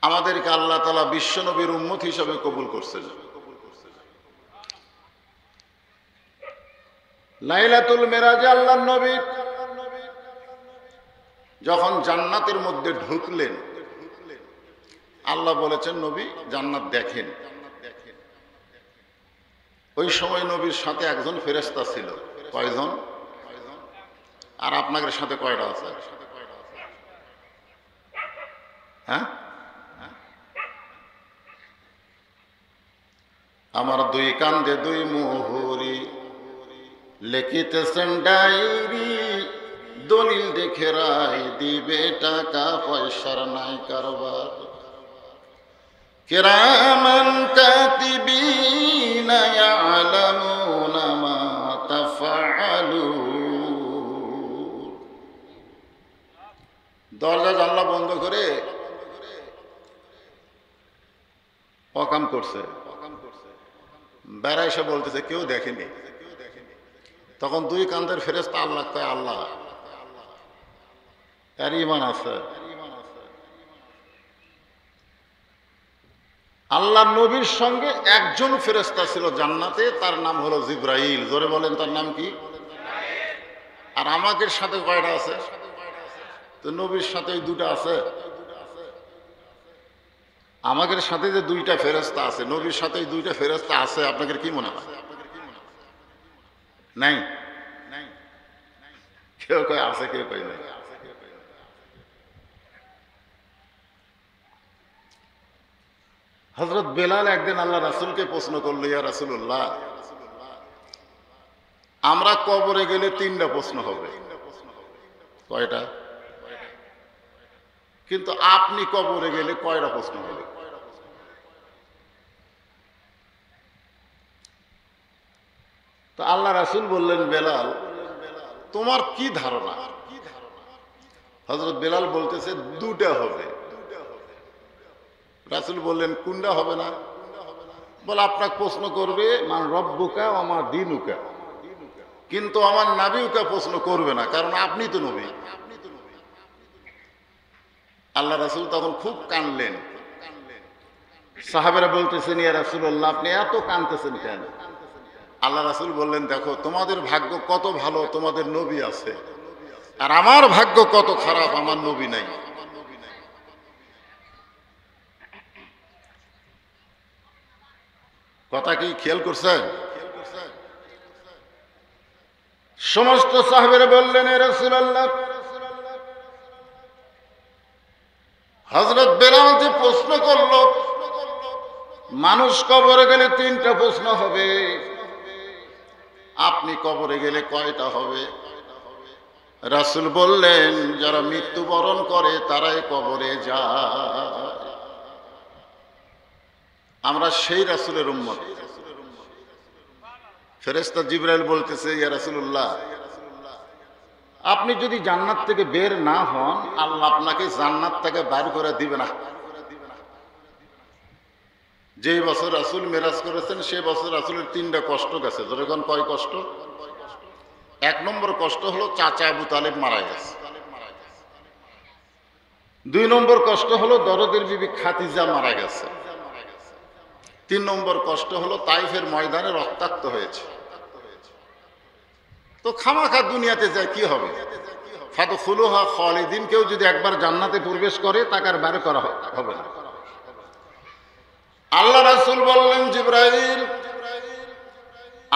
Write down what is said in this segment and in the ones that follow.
আমাদেরকে আল্লাহ তাআলা বিশ্ব নবীর উম্মত হিসেবে কবুল করছেন। লাইলাতুল মেরাজে আল্লাহর নবী যখন জান্নাতের মধ্যে ঢুকলেন, আল্লাহ বলেছেন নবী জান্নাত দেখেন। ওই সময় নবীর সাথে একজন ফেরেশতা ছিল। কয়জন? আর আপনাদের সাথে কয়টা আছে? হ্যাঁ, আমার দুই কান্দে দুই মুহুরি লিখিতেছেন ডায়েরি, দলিল দেখে রায় দিবে, টাকা পয়সার নাই কারবার। কিরামান কাতিবিনা ইয়ালামুনা মা তাফআলুন। দরজা জানলা বন্ধ করে অকাম করছে, বেড়া এসে বলতেছে কেউ দেখেনি। তখন দুই কান্দের ফেরেশতা আল্লাহ কয়, আল্লাহ এর ঈমান আছে। আল্লাহ নবীর সঙ্গে একজন ফেরেশতা ছিল জান্নাতে, তার নাম হলো জিবরাইল। জোরে বলেন তার নাম কি? আর আমাদের সাথে কয়টা আছে? তো নবীর সাথে দুটা আছে। আমাদের সাথে যে দুইটা ফেরেশতা আছে, নবীর সাথে দুইটা ফেরেশতা আছে, আপনাদের কি মনে হয়? নাই? কেউ কয় আছে, কেউ কয় নাই। হযরত বেলাল একদিন আল্লাহ রাসূলকে প্রশ্ন করলো, ইয়া রাসূলুল্লাহ, আমরা কবরে গেলে তিনটা প্রশ্ন হবে। কয়টা? কিন্তু আপনি কবরে গেলে কয়টা প্রশ্ন হবে? তো আল্লাহ রাসূল বললেন, বেলাল তোমার কি ধারণা? হযরত বেলাল বলতেছে দুটা হবে। রাসূল বললেন কোনটা হবে না? বলে আপনাকে প্রশ্ন করবে মান রব্বুকা ওয়া মা দীনুকা, কিন্তু আমার নবীকে প্রশ্ন করবে না, কারণ আপনি তো নবী। আল্লাহ রাসূল তখন খুব কাঁদলেন। সাহাবেরা বলতেছেন, ইয়া রাসূলুল্লাহ আপনি এত কাঁদতেছেন কেন? আল্লাহ রাসূল বললেন, দেখো তোমাদের ভাগ্য কত ভালো, তোমাদের নবী আছে, আর আমার ভাগ্য কত খারাপ, আমার নবী নাই। কথা কি খেয়াল করছেন? সমস্ত সাহাবেরা বললেন, ইয়া রাসূলুল্লাহ হযরত বেলাল যে প্রশ্ন করলো, মানুষ কবরে গেলে তিনটা প্রশ্ন হবে, আপনি কবরে গেলে কয়টা হবে? রাসূল বললেন, যারা মৃত্যুবরণ করে তারাই কবরে যায়। আমরা সেই রাসূলের উম্মত। ফেরেশতা জিবরাইল বলতেছে, ইয়া রাসূলুল্লাহ আপনি যদি জান্নাত থেকে বের না হন, আল্লাহ আপনাকে জান্নাত থেকে বাইর করে দিবে না। যে বছর রাসূল মেরাজ করেছেন সে বছর রাসূলের তিনটা কষ্ট গেছে। যখন কয় কষ্ট? এক নম্বর কষ্ট হলো চাচা আবু তালেব মারা গেছে। দুই নম্বর কষ্ট হলো দরদের বিবি খাদিজা মারা গেছে। তিন নম্বর কষ্ট হলো তাইফের ময়দানে রক্তাক্ত হয়েছে। তো খামাখা দুনিয়াতে যায় কি হবে? ফাদখুলুহা খালিদিন, কেউ যদি একবার জান্নাতে প্রবেশ করে তাকে আর বের করা হবে না। আল্লাহ রাসূল বললেন, জিবরাইল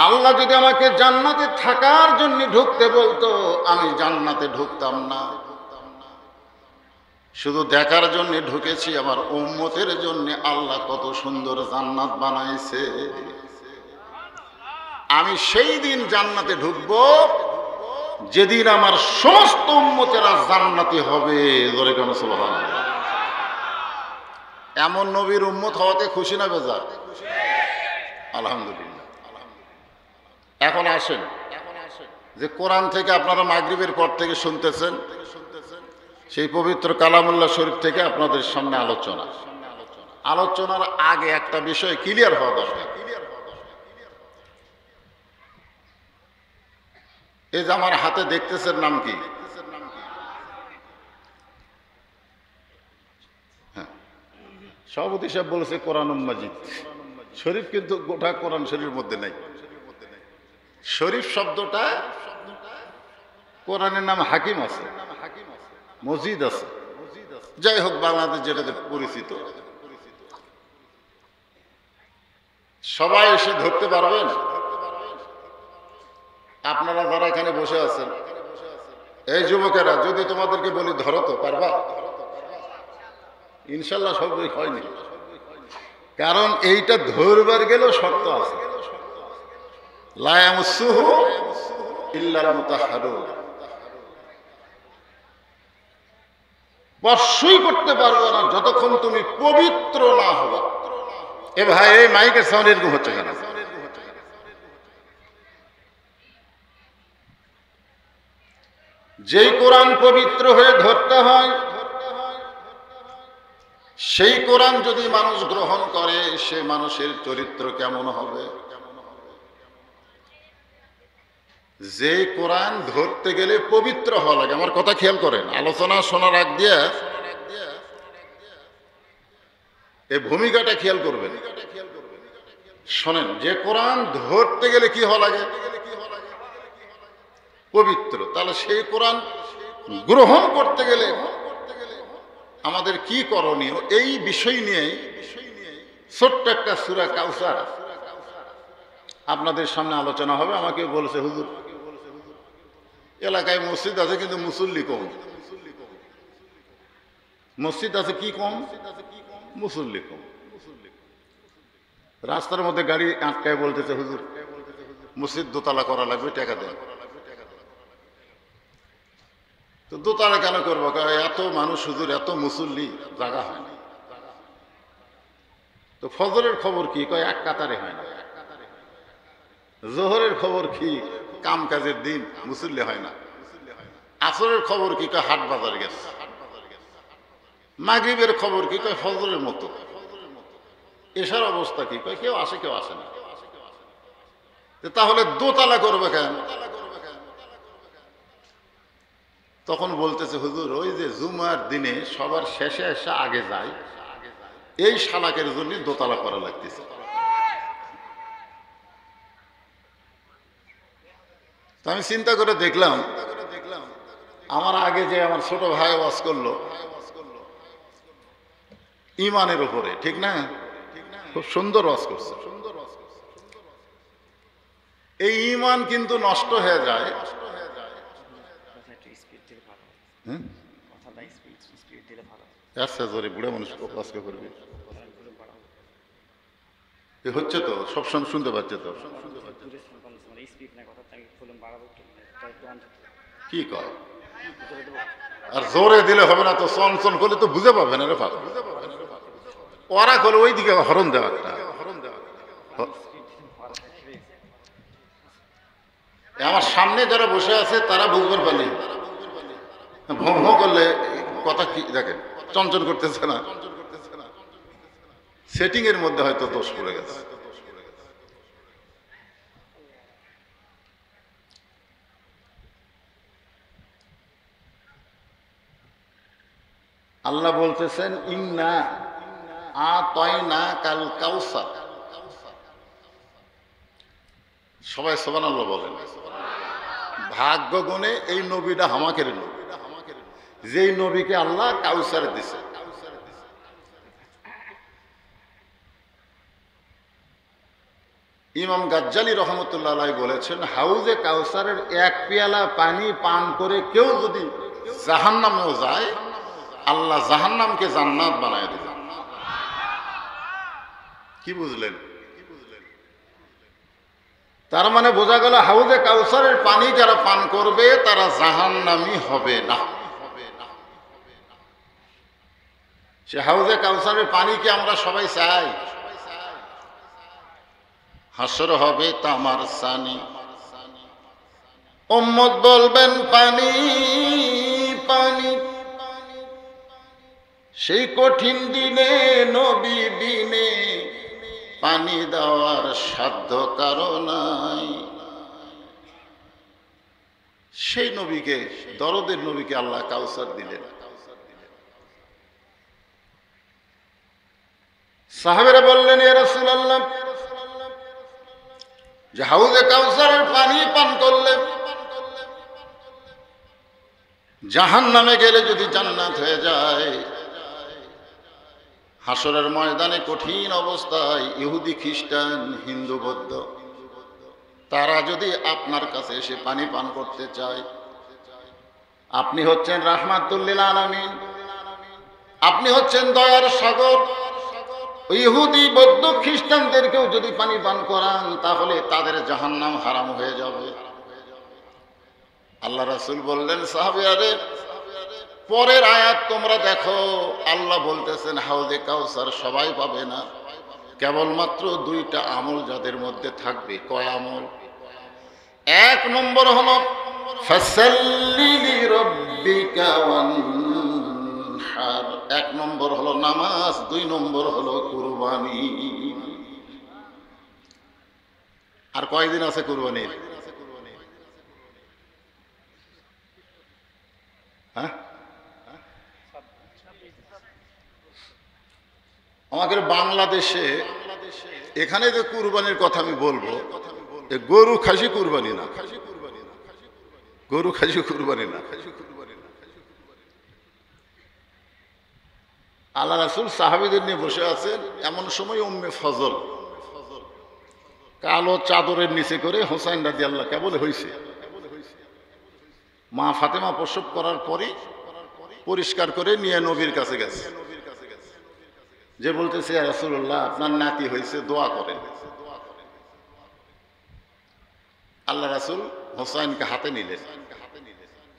আল্লাহ যদি আমাকে জান্নাতে থাকার জন্য ঢুকতে বলতো, আমি জান্নাতে ঢুকতাম না। শুধু দেখার জন্য ঢুকেছি, আমার উম্মতের জন্য আল্লাহ কত সুন্দর জান্নাত বানাইছে। আমি সেই দিন জান্নাতে ঢুকবো যেদিন আমার সমস্ত উম্মতেরা জান্নাতি হবে। জোরে কেন সুবহানাল্লাহ। এমন নবীর উম্মত হওয়াতে খুশি না বেজার? আলহামদুলিল্লাহ। এখন আসেন, যে কোরআন থেকে আপনারা মাগরিবের পর থেকে শুনতেছেন, সেই পবিত্র কালামুল্লাহ শরীফ থেকে আপনাদের সামনে আলোচনার আগে একটা বিষয় ক্লিয়ার হওয়া দরকার। এই যে আমার হাতে দেখতেছেন, নাম কি? হ্যাঁ, সভাপতি সাহেব বলেছে কোরআনুল মাজিদ শরীফ, কিন্তু গোটা কোরআন শরীফের মধ্যে নাই। শরীফ শব্দটা কোরআনের নাম হাকিম আছে, মজিদ আছে, যাই হোক বাংলাদেশ যেটাতে পরিচিত। সবাই এসে ধরতে পারবেন? আপনারা যারা এখানে বসে আছেন, এই যুবকেরা, যদি তোমাদেরকে বলি ধরো তো পারবা? ইনশাল্লাহ সবই হয়নি, কারণ এইটা ধরবার গেলেও শর্ত আছে। লা ইয়ামাসসুহু ইল্লাল মুতাহহারুন, স্পর্শই করতে পারবে না যতক্ষণ তুমি পবিত্র না হবে। এ ভাই, এই মাইকের সাউন্ড এরকম হচ্ছে কেন? যেই কোরআন পবিত্র হয়ে ধরতে হয়, সেই কোরআন যদি মানুষ গ্রহণ করে, সে মানুষের চরিত্র কেমন হবে? যে কোরআন ধরতে গেলে পবিত্র হওয়া লাগে। আমার কথা খেয়াল করেন, আলোচনা শোনার আগ দিয়ে এই ভূমিকাটা খেয়াল করবেন, শোনেন। যে কোরআন ধরতে গেলে কি হওয়া লাগে? পবিত্র। তাহলে সেই কোরআন গ্রহণ করতে গেলে আমাদের কি করণীয়, এই বিষয় নিয়ে ছোট্ট একটা সূরা কাউসার আপনাদের সামনে আলোচনা হবে। আমাকে বলেছে, হুজুর এলাকায় মসজিদ আছে কিন্তু মুসল্লি কম। মসজিদ আছে কি কম? মুসল্লি কম। রাস্তার মধ্যে গাড়ি আটকায় বলতেছে, হুজুর মসজিদ দোতলা করা লাগবে, টাকা দেন। তো দোতলা কেন করবো? এত মানুষ হুজুর, এত মুসল্লি, জায়গা হয় না। তো ফজরের খবর কি? কয় এক কাতারে হয় না। জোহরের খবর কি? কাম কাজের দিন, মুসল্লি হয় না। আসরের খবর কি? কয় হাট বাজার গেছে। মাগরিবের খবর কি? কয় ফজরের মতো। এসার অবস্থা কি? কয় কেউ আসে, কেউ আসে না। তাহলে দোতলা করবে কেন? তখন বলতেছে, হুজুর ওই যে জুমার দিনে সবার শেষে এসে আগে যায়, এই শালাকের জন্য দোতলা করা লাগতেছে। আমি চিন্তা করে দেখলাম, আমার আগে যে আমার ছোট ভাই ওয়াজ করলো ইমানের উপরে, ঠিক না? খুব সুন্দর ওয়াজ করছে। এই ইমান কিন্তু নষ্ট হয়ে যায়। আচ্ছা, জোরে বুড়া মানুষ ওয়াজ করবে হচ্ছে তো, সবসময় শুনতে পাচ্ছে তো। কি কয়? আর জোরে দিলে হবে না তো, চন করলে তো বুঝে পাবে না রে বাবা। ওরা করলে ওই দিকে হরণ দেওয়া একটা। আমার সামনে যারা বসে আছে তারা বুঝবার পারলি, ভোঁ ভোঁ করলে কথা কি দেখেন, চঞ্চল করতেছে না। সেটিং এর মধ্যে হয়তো দোষ পড়ে গেছে। আল্লাহ বলতেছেন, ইন্না আতাইনা কাল কাউসার। সবাই সুবহানাল্লাহ বলেন। ভাগ্য গুণে এই নবীটা হামাকের নবী, যেই নবীকে আল্লাহ কাউসার দিছে। ইমাম গাজ্জালি রহমতুল্লাহ আলাইহি বলেছেন, হাউজে কাউসারের এক পেয়ালা পানি পান করে কেউ যদি জাহান্নামেও যায়, আল্লাহ জাহান্নামকে জান্নাত বানায় দিবেন। কি বুঝলেন? তার মানে বোঝা গেল, হাউজে কাউসারের পানি যারা পান করবে তারা জাহান্নামী হবে না। সে হাউজে কাউসারের পানি কি আমরা সবাই চাই? হাসর হবে তামার সানি, উম্মত বলবেন পানি পানি। সেই কঠিন দিনে নবী বিনে পানি দেওয়ার সাধ্য কারো নাই। সেই নবীকে, দরদের নবীকে আল্লাহ কাউসার দিলেন। সাহাবীরা বললেন, ইয়া রাসূলুল্লাহ, যে হাউজে কাউসারের পানি পান করলে জাহান্নামে গেলে যদি জান্নাত হয়ে যায়, হাসরের ময়দানে কঠিন অবস্থায় ইহুদি, খ্রিস্টান, হিন্দু, বৌদ্ধ তারা যদি আপনার কাছে এসে পানি পান করতে চায়, আপনি হচ্ছেন রাহমাতুল লিল আলামিন, আপনি হচ্ছেন দয়ার সাগর, ইহুদি, বৌদ্ধ, খ্রিস্টানদেরকেও যদি পানি পান করান তাহলে তাদের জাহান্নাম হারাম হয়ে যাবে। আল্লাহ রাসূল বললেন, সাহাবীরা, পরের আয়াত তোমরা দেখো, আল্লাহ বলতেছেন হাউজে কাউসার সবাই পাবে না, কেবলমাত্র দুইটা আমল যাদের মধ্যে থাকবে। কয় আমল? এক নম্বর হলো ফাসাল্লি লিরাব্বিকা ওয়ানহার, এক নম্বর হলো নামাজ, দুই নম্বর হলো কুরবানি। আর কয়দিন আছে কুরবানির? হ্যাঁ, আমাদের বাংলাদেশে এখানে যে কুরবানির কথা আমি বলবো, গরু খাসি কুরবানি না, গরু খাসি কুরবানি না। আল্লাহ রাসূল সাহাবীদের নিয়ে বসে আছেন, এমন সময় উম্মে ফজল কালো চাদরের নিচে করে হোসাইন রাদিয়াল্লাহু কেবল হয়েছে। মা ফাতেমা প্রসব করার পরই পরিষ্কার করে নিয়ে নবীর কাছে গেছে, যে বলতেছে, ইয়া রাসূলুল্লাহ, আপনার নাতি হয়েছে, দোয়া করেন। আল্লাহ রাসূল হোসাইনকে হাতে নিলেন,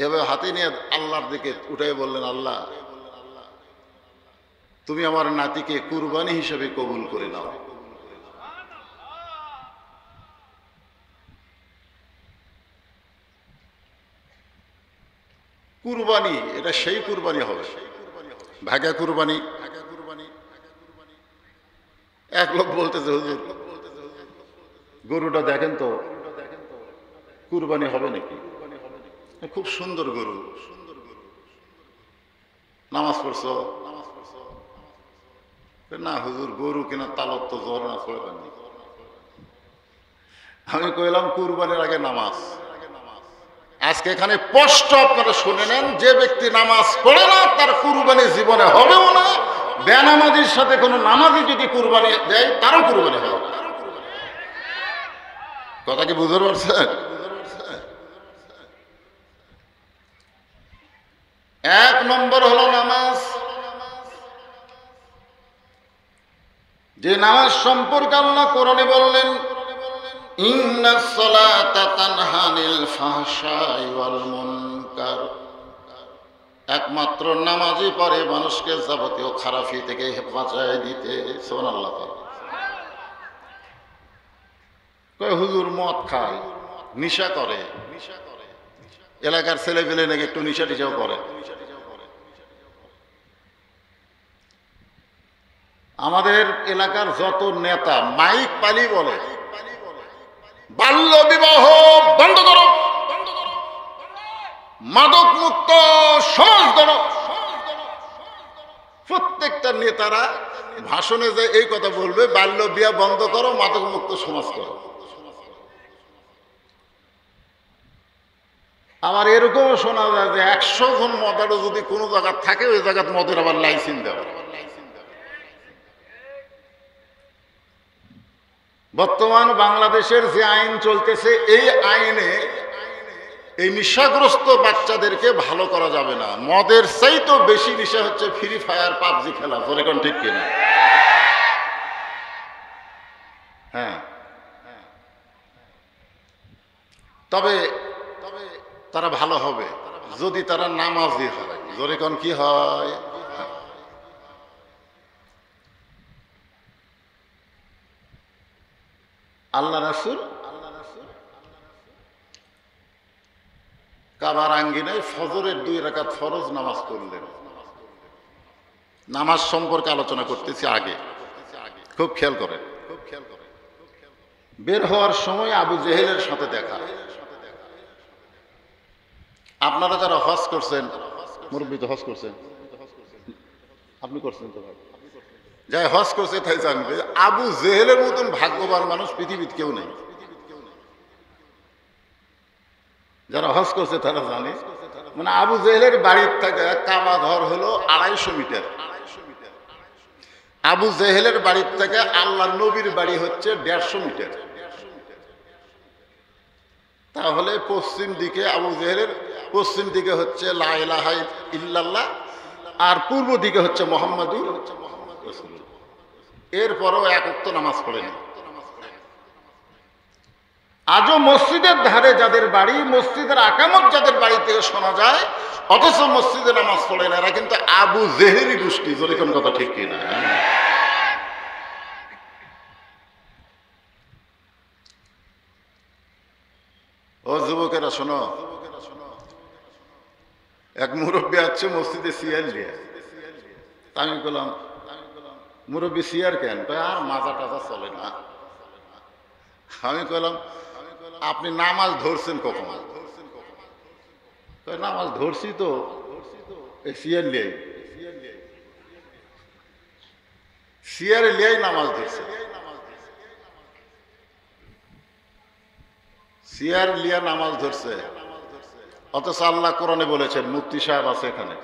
এভাবে হাতে নিয়ে আল্লাহর দিকে উঠে বললেন, আল্লাহ, তুমি আমার নাতিকে কুরবানি হিসেবে কবুল করে নাও। কুরবানি এটা সেই কুরবানি হবে, ভাগা কুরবানি। এক লোক বলতেছে, হুজুর, গরুটা দেখেন তো, কুরবানি হবে নাকি? খুব সুন্দর গরু, নামাজ পড়ছো? না হুজুর, গরু কিনা তালত তো জোর না পড়ে পাননি। আমি কইলাম, কুরবানির আগে নামাজ। আজকে এখানে স্পষ্ট আপনারা শুনে নেন, যে ব্যক্তি নামাজ পড়ে না তার কুরবানি জীবনে হবেও না। বেনামাজির সাথে কোনো নামাজি যদি কুরবানি দেয় তারও কুরবানি হবে। কথা কি বুঝতে পারছেন? এক নম্বর হলো নামাজ। যে নামাজ সম্পর্কে আল্লাহ কোরআনে বললেন, ইন্নাস সালাতা তানহা আনিল ফাহশাই ওয়াল মুনকার, একমাত্র নামাজই পারে মানুষকে যাবতীয় খারাপি থেকে বাঁচায় দিতে। সুবহানাল্লাহ। কয় হুজুর মদ খায়, নেশা করে, এলাকার ছেলে পেলে নাকি একটু নেশা টিশাও করে। আমাদের এলাকার যত নেতা মাইক পালি বলে, বাল্য বিবাহ বন্ধ করো, মাদক মুক্ত সমাজ করো। প্রত্যেকটা নেতারা ভাষণে যে এই কথা বলবে, বাল্য বিবাহ বন্ধ করো, মাদক মুক্ত সমাজ করো। আবার এরকমও শোনা যায় যে 100 জন মদারও যদি কোনো জায়গা থাকে, ওই জায়গায় মদের আবার লাইসেন্স দেওয়া। বর্তমান বাংলাদেশের যে আইন চলতেছে, এই আইনে এই নেশাগ্রস্ত বাচ্চাদেরকে ভালো করা যাবে না। মদের চাইতে বেশি নেশা হচ্ছে ফ্রি ফায়ার, পাবজি খেলা। এখন ঠিক কিনা? হ্যাঁ, তবে তারা ভালো হবে যদি তারা নামাজি হয়। জোরে কোন কি হয়? আল্লাহ রাসূল কাবার আঙ্গিনায় ফজরের 2 রাকাত ফরজ নামাজ পড়লেন। নামাজ সম্পর্কে আলোচনা করতেছি আগে, খুব খেয়াল করেন। বের হওয়ার সময় আবু জেহেলের সাথে দেখা। আপনারা যারা হজ করছেন, মুরব্বী তো হজ করছেন, আপনি করছেন তো ভাই, যাই হজ করছে তাই জানবে আবু জেহেলের মতন ভাগ্যবান মানুষ পৃথিবীতে কেউ নেই। যারা হজ করছে তারা জানে, মানে আবু জেহেলের বাড়ির থেকে কাবা ঘর হলো 250 মিটার। আবু জেহেলের বাড়ির থেকে আল্লাহ নবীর বাড়ি হচ্ছে 150 মিটার। তাহলে পশ্চিম দিকে আবু জেহেলের পশ্চিম দিকে হচ্ছে লা ইলাহা ইল্লাল্লাহ, আর পূর্ব দিকে হচ্ছে মুহাম্মাদুর রাসূলুল্লাহ। এরপরও এক ওয়াক্ত নামাজ পড়েনি। আজও মসজিদের ধারে যাদের বাড়ি, মসজিদের আকামত যাদের বাড়ি থেকে শোনা যায়, অথচ মসজিদে নামাজ পড়ে না, এরা কিন্তু আবু জেহেলি গোষ্ঠী। যেরকম কথা ঠিক কিনা? ও যুবকেরা শোনো, এক মুরব্বী আছে মসজিদে সিয়ার নিয়ে। আমি বললাম, মুরব্বী সিয়ার কেন? আর মাজা টাজা চলে না। আমি কইলাম, আপনি নামাজ ধরছেন কখন? নামাজ ধরছি তো সিয়ার লিয়াই, সিয়ারে লিয়াই নামাজ ধরছে। সিয়ার লিয়া নামাজ ধরছে, অথচ আল্লাহ কোরআনে বলেছেন, মুফতি সাহেব আছে এখানে,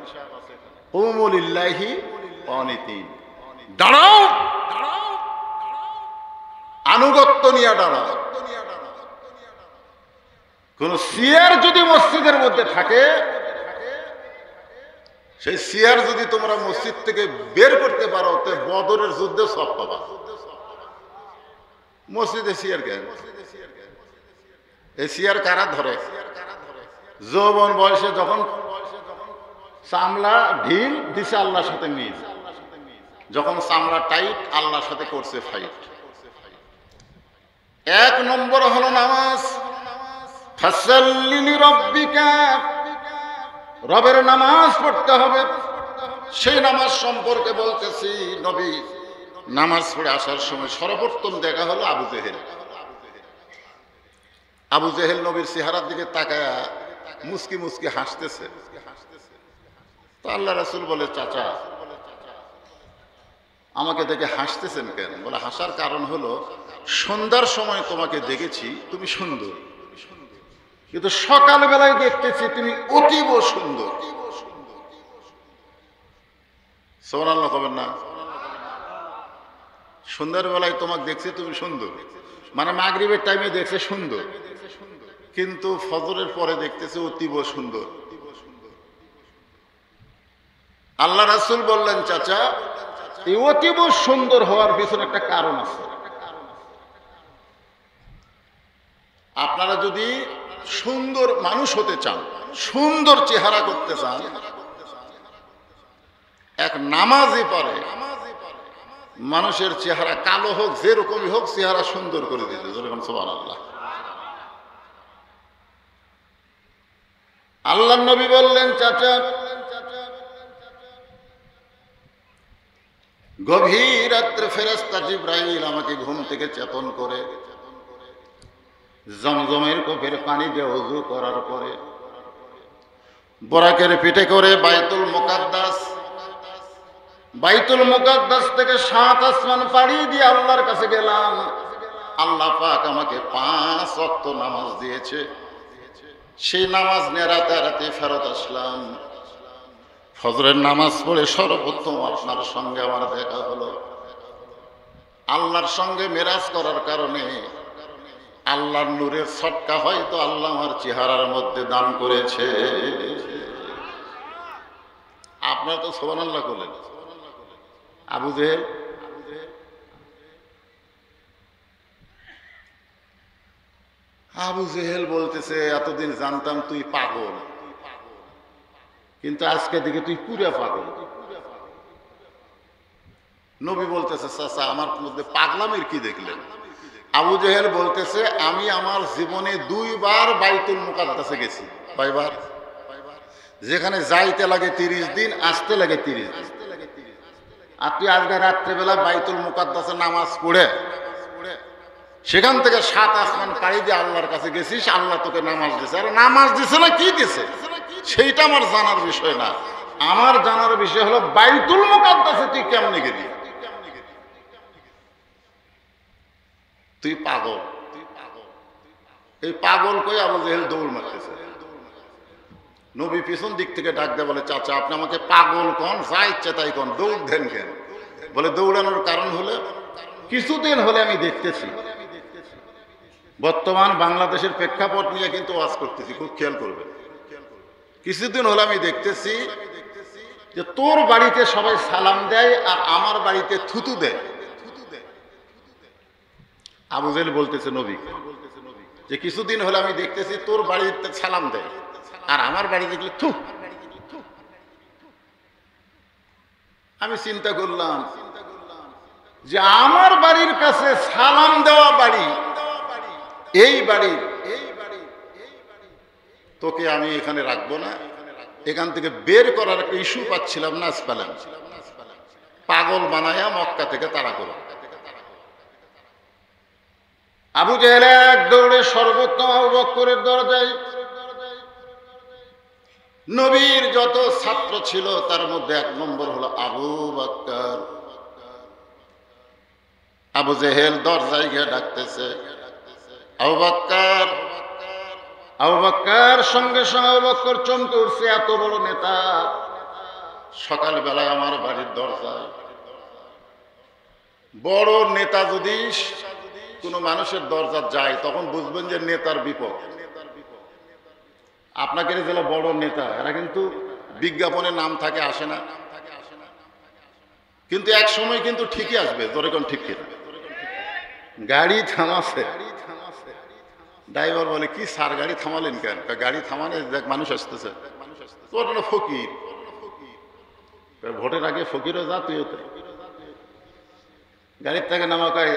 কুমুলিল্লাহি কানিতিন, দাঁড়াও, আনুগত্য নিয়ে দাঁড়াও। কোন সিয়ার যদি মসজিদের মধ্যে থাকে, সেই সিয়ার যদি তোমরা মসজিদ থেকে বের করতে পারো, তো বদরের যুদ্ধে সব পাবা। মসজিদে সিয়ার কেন? এই সিয়ার কারা ধরে? যৌবন বয়সে যখন চামড়া ঢিল দিছে আল্লাহর সাথে মিল, যখন চামড়া টাইট আল্লাহর সাথে করছে ফাইট। এক নম্বর হলো নামাজ। ফাসাল্লি লিরাব্বিকা, রবের নামাজ পড়তে হবে। সেই নামাজ সম্পর্কে বলতেছি, নবী নামাজ পড়ে আসার সময় সর্বপ্রথম দেখা হলো আবু জেহেল। আবু জেহেল নবীর চেহারার দিকে তাকায়া মুস্কি মুস্কি হাসতেছে। তো আল্লাহ রাসূল বলে, চাচা আমাকে দেখে হাসতেছেন কেন? বলে, হাসার কারণ হলো সন্ধ্যার সময় তোমাকে দেখেছি তুমি সুন্দর, কিন্তু সকালবেলায় দেখতেছি তুমি অতীব সুন্দর। সুবহানাল্লাহ কবেন না? সন্ধ্যার বেলায় তোমাকে দেখছি তুমি সুন্দর, মানে মাগরিবের টাইমে দেখছে সুন্দর, কিন্তু ফজরের পরে দেখতেছে অতীব সুন্দর। আল্লাহ রাসূল বললেন, চাচা এই অতীব সুন্দর হওয়ার পিছনে একটা কারণ আছে। আপনারা যদি সুন্দর মানুষ হতে চান, সুন্দর চেহারা করতে চান, এক নামাজি পারে মানুষের চেহারা কালো হোক যেরকমই হোক চেহারা সুন্দর করে দিতে। যেরকম সুবহানাল্লাহ। আল্লাহর নবী বললেন, চাচা গভীর রাত্রে ফেরেশতা জিবরাইল আমাকে ঘুম থেকে চেতন করে জমজমের কূপের পানি দিয়ে ওযু করার পরে বরাকের পিঠে করে বাইতুল মুকাদ্দাস থেকে 7 আসমান পাড়ি দিয়ে আল্লাহর কাছে গেলাম। আল্লাহ পাক আমাকে 5 ওয়াক্ত নামাজ দিয়েছে। সেই নামাজ নিয়ে রাতারাতি ফেরত আসলাম। ফজরের নামাজ পড়ে সর্বপ্রথম আপনার সঙ্গে আমার দেখা হলো। আল্লাহর সঙ্গে মেরাজ করার কারণে আল্লাহর নূরের ছটকা হয়তো আল্লাহ আমার চেহারার মধ্যে দান করেছে। আপনারা তো সুবহানাল্লাহ বলেন। আবু জেহেল বলতেছে, এতদিন জানতাম তুই পাগল, কিন্তু আজকে দিকে তুই পুরা পাগল। নবী বলতেছে, চাচা আমার মধ্যে পাগলামের কি দেখলেন? আবু জেহেল বলতেছে, আমি আমার জীবনে 2 বার বাইতুল মুকাদ্দাসে গেছি। কয়বার? যেখানে যাইতে লাগে 30 দিন, আসতে লাগে 30 দিন। আপনি আজকে রাত্রেবেলা বাইতুল মুকাদ্দাসে নামাজ পড়ে সেখান থেকে 7 আসমান পাড়ি দিয়ে আল্লাহর কাছে গেছিস, আল্লাহ তোকে নামাজ দিছে। আর নামাজ দিছে না কি দিছে সেইটা আমার জানার বিষয় না। আমার জানার বিষয় হলো বাইতুল মুকাদ্দাসে তুই কেমনে গেলি। তুই পাগল। এই পাগল কই আবু জেহেল দৌড় মারতেছে। নবী পিছন দিক থেকে ডাক দেয়, বলে চাচা আপনি আমাকে পাগল কন, যা ইচ্ছা তাই কন, দৌড় দেন কেন? বলে দৌড়ানোর কারণ হলে কিছুদিন হলে আমি দেখতেছি, বর্তমান বাংলাদেশের প্রেক্ষাপট নিয়ে কিন্তু ওয়াজ করতেছি, খুব খেয়াল করবেন। কিছুদিন হলে আমি দেখতেছি যে তোর বাড়িতে সবাই সালাম দেয় আর আমার বাড়িতে থুতু দেয়। আবু জেহেল বলতেছে নবী যে কিছুদিন হলে আমি দেখতেছি তোর বাড়িতে সালাম দেয় আর আমার বাড়ি দেখলে থু। আমি চিন্তা করলাম যে আমার বাড়ির কাছে সালাম দেওয়া বাড়ি, এই বাড়ি তোকে আমি এখানে রাখবো না, এখান থেকে বের করার একটা ইস্যু পাচ্ছিলাম না, পেলাম পাগল বানায়া মক্কা থেকে তাড়া করো। আবু জেহেল এক দৌড়ে সর্বোত্তম আবু বকরের দরজায়, নবীর যত ছাত্র ছিল তার মধ্যে এক নম্বর হলো আবু বকর। আবু জেহেল দরজায় গিয়ে ডাকতেছে আবু বকর, আবু বকর। সঙ্গে সঙ্গে আবু বকর চমকে উঠছে, এত বড় নেতা সকালবেলায় আমার বাড়ির দরজায়। বড় নেতা যদি কোনো মানুষের দরজা যায় তখন বুঝবেন যে নেতার বিপদ। আপনাকে যেটা বড় নেতা এরা কিন্তু বিজ্ঞাপনে নাম থাকে, আসে না, কিন্তু এক সময় কিন্তু ঠিকই আসবে। যেরকম ঠিক কিনা গাড়ি থামাছে, ড্রাইভার বলে কি স্যার গাড়ি থামালেন কেন? গাড়ি থামানে দেখ মানুষ আসতেছে। তোর হলো ফকির, ভোটের আগে ফকিরও যা, তুইও তাই। গাড়ির থেকে নামা কয়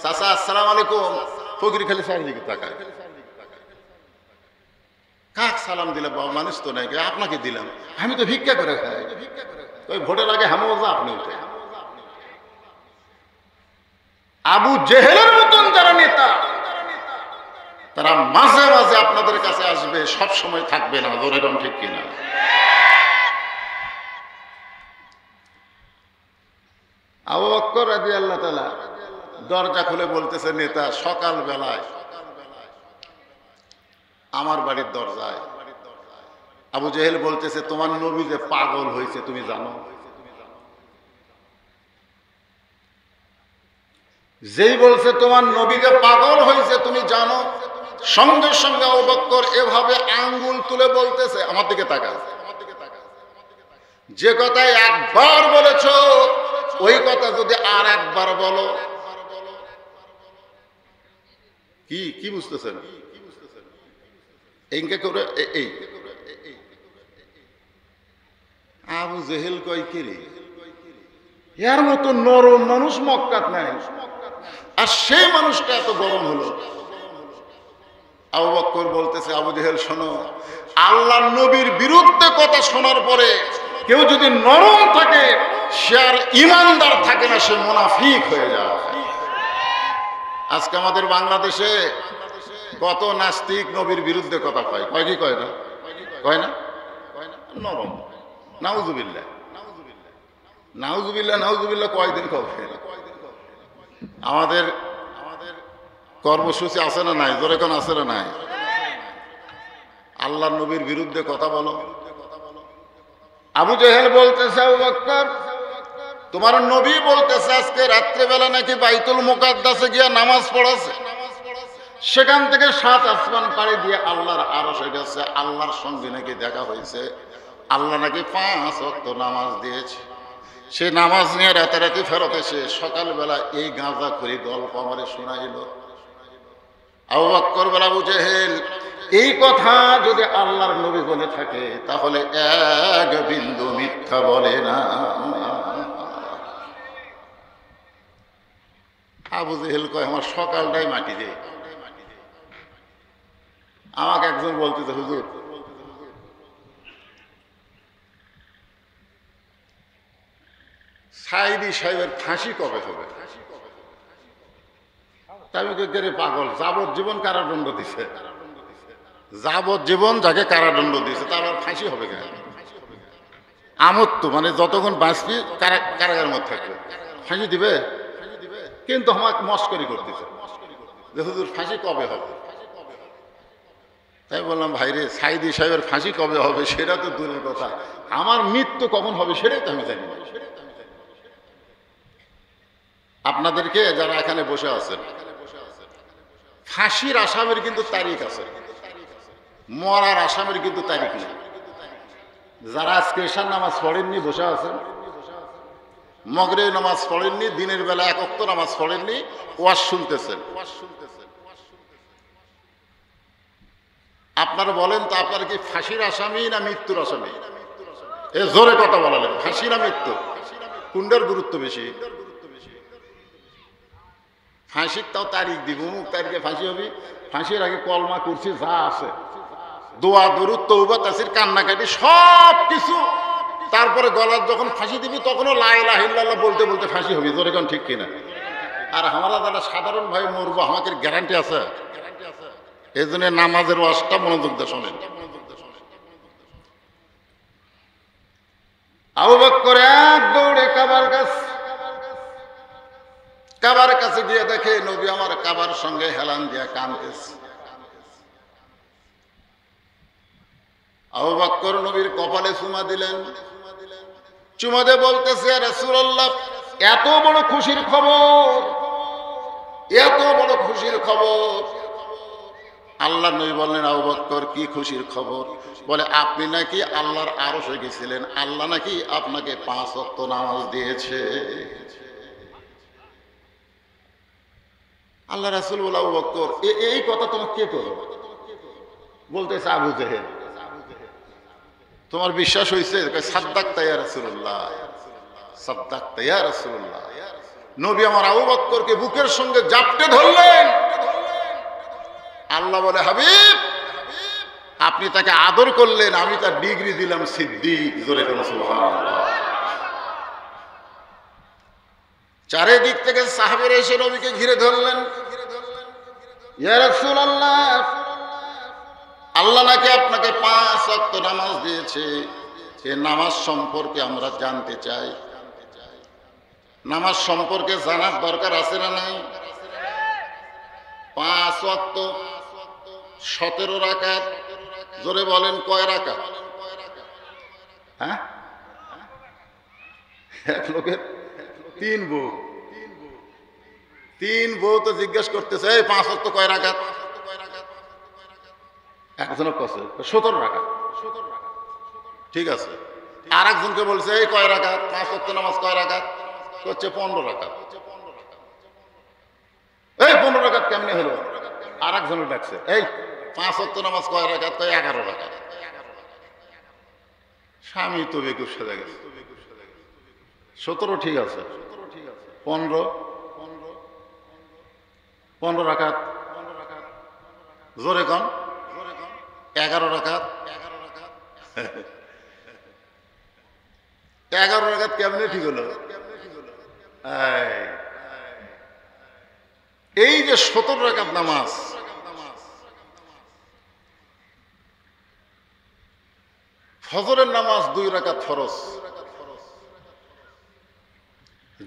চাচা আসসালাম আলাইকুম, ফকির খালি চারিদিকে তাকায়। কাক সালাম দিলে বাবা, মানুষ তো নাই, আপনাকে দিলাম, আমি তো ভিক্ষা করে খাই। ওই ভোটের আগে হামো যা, আপনি উঠে। আবু জেহেলের মতন যারা নেতা তারা মাঝে মাঝে আপনাদের কাছে আসবে, সব সময় থাকবে না। এরকম ঠিক কিনা? আবু বকর রাদিয়াল্লাহু তাআলা দরজা খুলে বলতেছে নেতা সকাল বেলায় আমার বাড়ির দরজায়। আবু জেহেল বলতেছে তোমার নবী যে পাগল হয়েছে তুমি জানো? যেই বলছে তোমার নবী যে পাগল হয়েছে তুমি জানো, সঙ্গে সঙ্গে আবু বকর এভাবে আঙ্গুল তুলে বলতেছে, আমার দিকে তাকা, যে কথাই একবার বলেছো ওই কথা যদি আর একবার বলো। কি কি বুঝতেছেন? এইকে করে এই আবু জেহেল কয় কি রে, এর মতো নরম মানুষ মক্কাত নাই, আর সেই মানুষটা এত গরম হলো। আবু বকর বলতেছে আবু জেহেল শোনো, আল্লাহর নবীর বিরুদ্ধে কথা শোনার পরে কেউ যদি নরম থাকে সে আর ইমানদার থাকে না, সে মুনাফিক হয়ে যায়। আজকে আমাদের বাংলাদেশে কত নাস্তিক নবীর বিরুদ্ধে কথা কয়, কয় কি কয় না? কয় না? নরম। নাউজুবিল্লাহ, নাউজুবিল্লাহ, নাউজুবিল্লাহ কয়দিন কবে? আমাদের কর্মসূচি আছে না নাই? জোরে কোন আছে না নাই? আল্লাহর নবীর বিরুদ্ধে কথা বলো। আবু জেহেল বলতেছে আবু বকর তোমার নবী বলতেছে আজকে রাত্রেবেলা নাকি বাইতুল মুকাদ্দাসে গিয়ে নামাজ পড়াছে, সেখান থেকে 7 আসমান পাড়ি দিয়ে আল্লাহর আরশে গেছে, আল্লাহর সঙ্গে নাকি দেখা হয়েছে, আল্লাহ নাকি 5 ওয়াক্ত নামাজ দিয়েছে। সে নামাজ নিয়ে রাতারাতি ফেরত এসে সকালবেলা এই গাঁজা করে গল্প আমারে শোনাইল। আবু বকর বলে আবু জেহেল এই কথা যদি আল্লাহর নবী বলে থাকে তাহলে এক বিন্দু মিথ্যা বলে না। আবু জেহেল কয় আমার সকালটাই মাটি দে। আমাকে একজন বলতেছে হুজুর সাইদি সাহেবের ফাঁসি কবে হবে? আমি কে পাগল, যাবজ্জীবন কারাদণ্ড দিছে, যাবজ্জীবন যাকে কারাদণ্ড দিছে তার আর ফাঁসি হবে কেন? আমত তো মানে যতক্ষণ বাঁচবি কারাগারের মধ্যে থাকবে, ফাঁসি দিবে। কিন্তু আমাকে মস্করি করতেছে, যে হুজুর ফাঁসি কবে হবে। তাই বললাম ভাইরে, সাইদি সাহেবের ফাঁসি কবে হবে সেটা তো দূরের কথা, আমার মৃত্যু কখন হবে সেটাই তো আমি জানি না। আপনাদেরকে যারা এখানে বসে আছেন, ফাঁসির আসামের কিন্তু তারিখ আছে, মরার আসামের কিন্তু তারিখ নেই। যারা আজকে এশার নামাজ পড়েননি বসে আছেন, মগরিব নামাজ পড়েননি, দিনের বেলা এক ওয়াক্ত নামাজ পড়েননি, ওয়াজ শুনতেছেন, আপনারা বলেন তো আপনারা কি ফাঁসির আসামি না মৃত্যুর আসামি? এ জোরে কথা বলালেন, ফাঁসি না মৃত্যু, কোনটার গুরুত্ব বেশি? ফাঁসির তাও তারিখ দিব, অমুক তারিখে ফাঁসি হবি। ফাঁসির আগে কলমা কুরসি যা আছে, দোয়া দরুদ তওবা তাসির কান্নাকাটি সব কিছু, তারপরে গলার যখন ফাঁসি দিবি তখনও লা ইলাহা ইল্লাল্লাহ বলতে বলতে ফাঁসি হবি। জোরে কোন ঠিক কিনা? আর আমরা যারা সাধারণ ভাই মরবো, আমাদের গ্যারান্টি আছে? এই জন্য নামাজের ওয়াজটা মনোযোগ দিয়ে শোনেন। আবু বকর এক দৌড়ে কাবার কাছে গিয়ে দেখে নবী আমার কাবার সঙ্গে হেলান দিয়া কাঁদতেছে। আবু বকর নবীর কপালে চুমা দিলেন, চুমা দিয়ে বলতেছে, রাসূলুল্লাহ এত বড় খুশির খবর, এত বড় খুশির খবর। আল্লাহ নবী বললেন, আবু বকর কি খুশির খবর? বলে আপনি নাকি আল্লাহর আরশে গেছিলেন, আল্লাহ নাকি আপনাকে 5 ওয়াক্ত নামাজ দিয়েছে। আল্লাহ রাসূল বলে, আবু বকর এই কথা তোমাকে কে করো? বলতেছে আবু জেহেল। তোমার বিশ্বাস হয়েছে? সাদ্দাকতা ইয়া রাসূলুল্লাহ, সাদ্দাকতা ইয়া রাসূলুল্লাহ। নবী আমার আবু বকরকে বুকের সঙ্গে জাপটে ধরলেন। আল্লাহ বলে, হাবিব আপনি তাকে আদর করলেন, আমি তার ডিগ্রি দিলাম সিদ্দিক। জোরে কোন সুবহানাল্লাহ। চারিদিক থেকে সাহাবীরা এসে নবীকে ঘিরে ধরলেন, ইয়া রাসূলুল্লাহ আল্লাহ নাকি আপনাকে 5 ওয়াক্ত নামাজ দিয়েছে, এই নামাজ সম্পর্কে আমরা জানতে চাই। নামাজ সম্পর্কে জানার দরকার আছে না নাই? 5 ওয়াক্ত 17 রাকাত। জোরে বলেন কয় রাকাত? হ্যাঁ, এক লোকের 3 বউ, 3 বউ তো জিজ্ঞেস করতেছে, এই 5 ওয়াক্ত কয় রাকাত? একজনের কাছে 17 রাকাত। ঠিক আছে। আর একজনকে বলছে, এই কয় রাকাত? 5 ওয়াক্ত নামাজ কয় রাকাত? হচ্ছে 15 রাকাত। এই 15 রাকাত কেমনে হলো? আর একজনের ডাকছে, এই 5 ওয়াক্ত নামাজ কয় রাকাত? কয় 11 রাকাত। স্বামী তো বেকুব সেজে গেছে। 17 ঠিক আছে, 15 রাকাত। জোরে কন 11 রাকাত। 11 রাকাত কেমনে ঠিক হলো? এই যে 17 রাকাত নামাজ, ফজরের নামাজ 2 রাকাত ফরজ,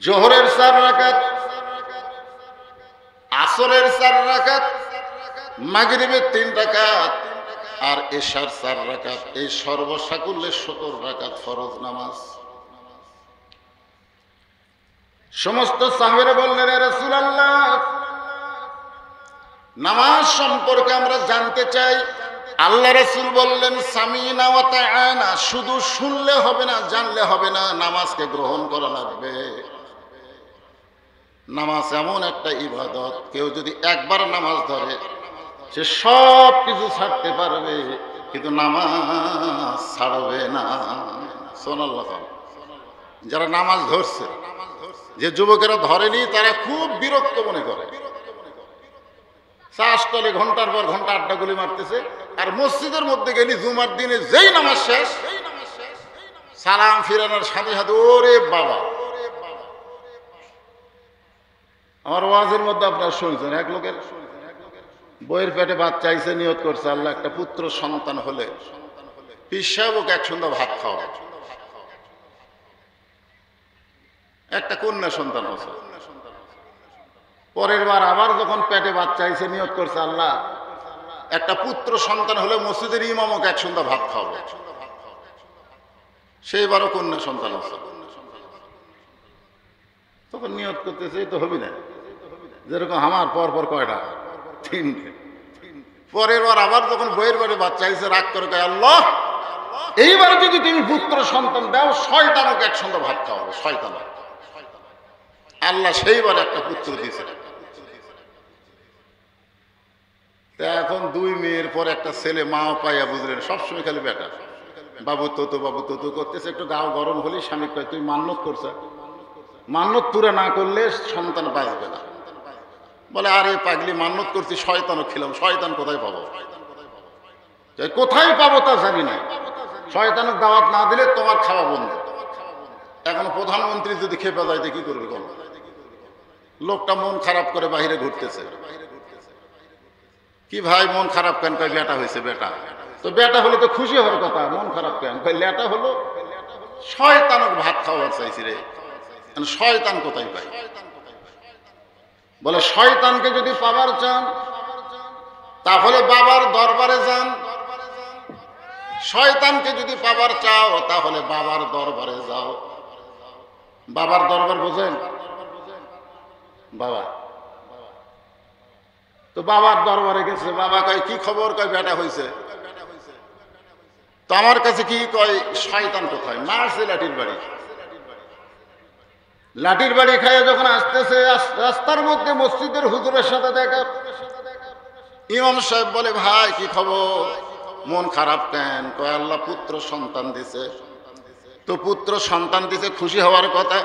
জোহরের 4 রাকাত, আসরের 4 রাকাত, মাগরিবের 3 রাকাত, আর এশার 4 রাকাত। এই সর্বসাকুল্যে 17 রাকাত ফরজ নামাজ। সমস্ত সাহাবীরা বললেন, ইয়া রাসূলুল্লাহ নামাজ সম্পর্কে আমরা জানতে চাই। আল্লাহ রাসূল বললেন, সামিনা ওয়া তাআনা, শুধু শুনলে হবে না, জানলে হবে না, নামাজকে গ্রহণ করা লাগবে। নামাজ এমন একটা ইবাদত, কেউ যদি একবার নামাজ ধরে সে সব কিছু ছাড়তে পারবে, কিন্তু নামাজ ছাড়বে না। সুবহানাল্লাহ। যারা নামাজ ধরছে, যে যুবকেরা ধরেনি তারা খুব বিরক্ত মনে করে। চাষতলে ঘন্টার পর ঘন্টা আড্ডা গুলি মারতেছে, আর মসজিদের মধ্যে গেলি জুমার দিনে যেই নামাজ শেষ, সালাম ফিরানোর সাথে সাথে ওরে বাবা। আমার ওয়াজের মধ্যে আপনারা শুনছেন, এক লোকের বইয়ের পেটে বাচ্চা চাইছে, নিয়ত করছে আল্লাহ একটা পুত্র সন্তান হলে পীর সাহেব ওকে 1 সন্ধ্যা ভাত খাওয়াবে। একটা কন্যা সন্তান আছে, পরের বার আবার যখন পেটে বাচ্চা এসে নিয়ত করছে, আল্লাহ একটা পুত্র সন্তান হলে মসজিদের ইমামকে এক সন্ধ্যা ভাত খাওয়াবো। সেইবারও কন্যা সন্তান আছে। তখন নিয়ত করতেছে তো হবি না, যেরকম আমার পর পর কয়টা, তিনটে। পরের বার আবার যখন বইয়ের বাড়ি বাচ্চা এসে রাগ করে কয়, আল্লাহ এইবার যদি তুমি পুত্র সন্তান দাও, শয়তানকে এক সন্ধ্যা ভাত খাওয়াবো, শয়তান। আল্লাহ সেইবার একটা পুত্র দিয়েছে। এখন দুই মেয়ের পর একটা ছেলে, মাও পাইয়া বুঝলেন সবসময় খালি বেটা, বাবু তো করতেছে। একটু গাও গরম হলে স্বামী কয়, তুই মান্যত করছ, মান্যত পুরা না করলে সন্তান বাঁচবে না। বলে, আরে পাগলি, মান্যত করছি, শয়তানও খেলাম, শয়তান কোথায় পাবো? কোথায় পাবো তা জানি না, শয়তানের দাওয়াত না দিলে তোমার খাওয়া বন্ধ। এখন প্রধানমন্ত্রী যদি খেপে যায় কি করবে? কোন লোকটা মন খারাপ করে বাইরে ঘুরতেছে। কি ভাই মন খারাপ কেন? কয় বেটা হয়েছে। বেটা তো বেটা হলে তো খুশি হওয়ার কথা, মন খারাপ কেন? কয় লেটা হলো, শয়তানক ভাত খাওয়ার চাইছি রে। শয়তান কোথায় পাই? বলে, শয়তানকে যদি পাবার চান তাহলে বাবার দরবারে যান, শয়তানকে যদি পাবার চাও তাহলে বাবার দরবারে যাও। বাবার দরবার বোঝেন? বাবা তো বাবার দরবারে গেছে। বাবা কয়, কি খবর? কয় বেটা হয়েছে। তো আমার কাছে কি কয়, শয়তান কোথায়? মারছে লাঠির বাড়ি। লাঠির বাড়ি খাইয়ে যখন আসতেছে, রাস্তার মধ্যে মসজিদের হুজুরের সাথে দেখা। ইমাম সাহেব বলে, ভাই কি খবর? মন খারাপ কেন? কয়, আল্লাহ পুত্র সন্তান দিছে। তো পুত্র সন্তান দিছে, খুশি হওয়ার কথা।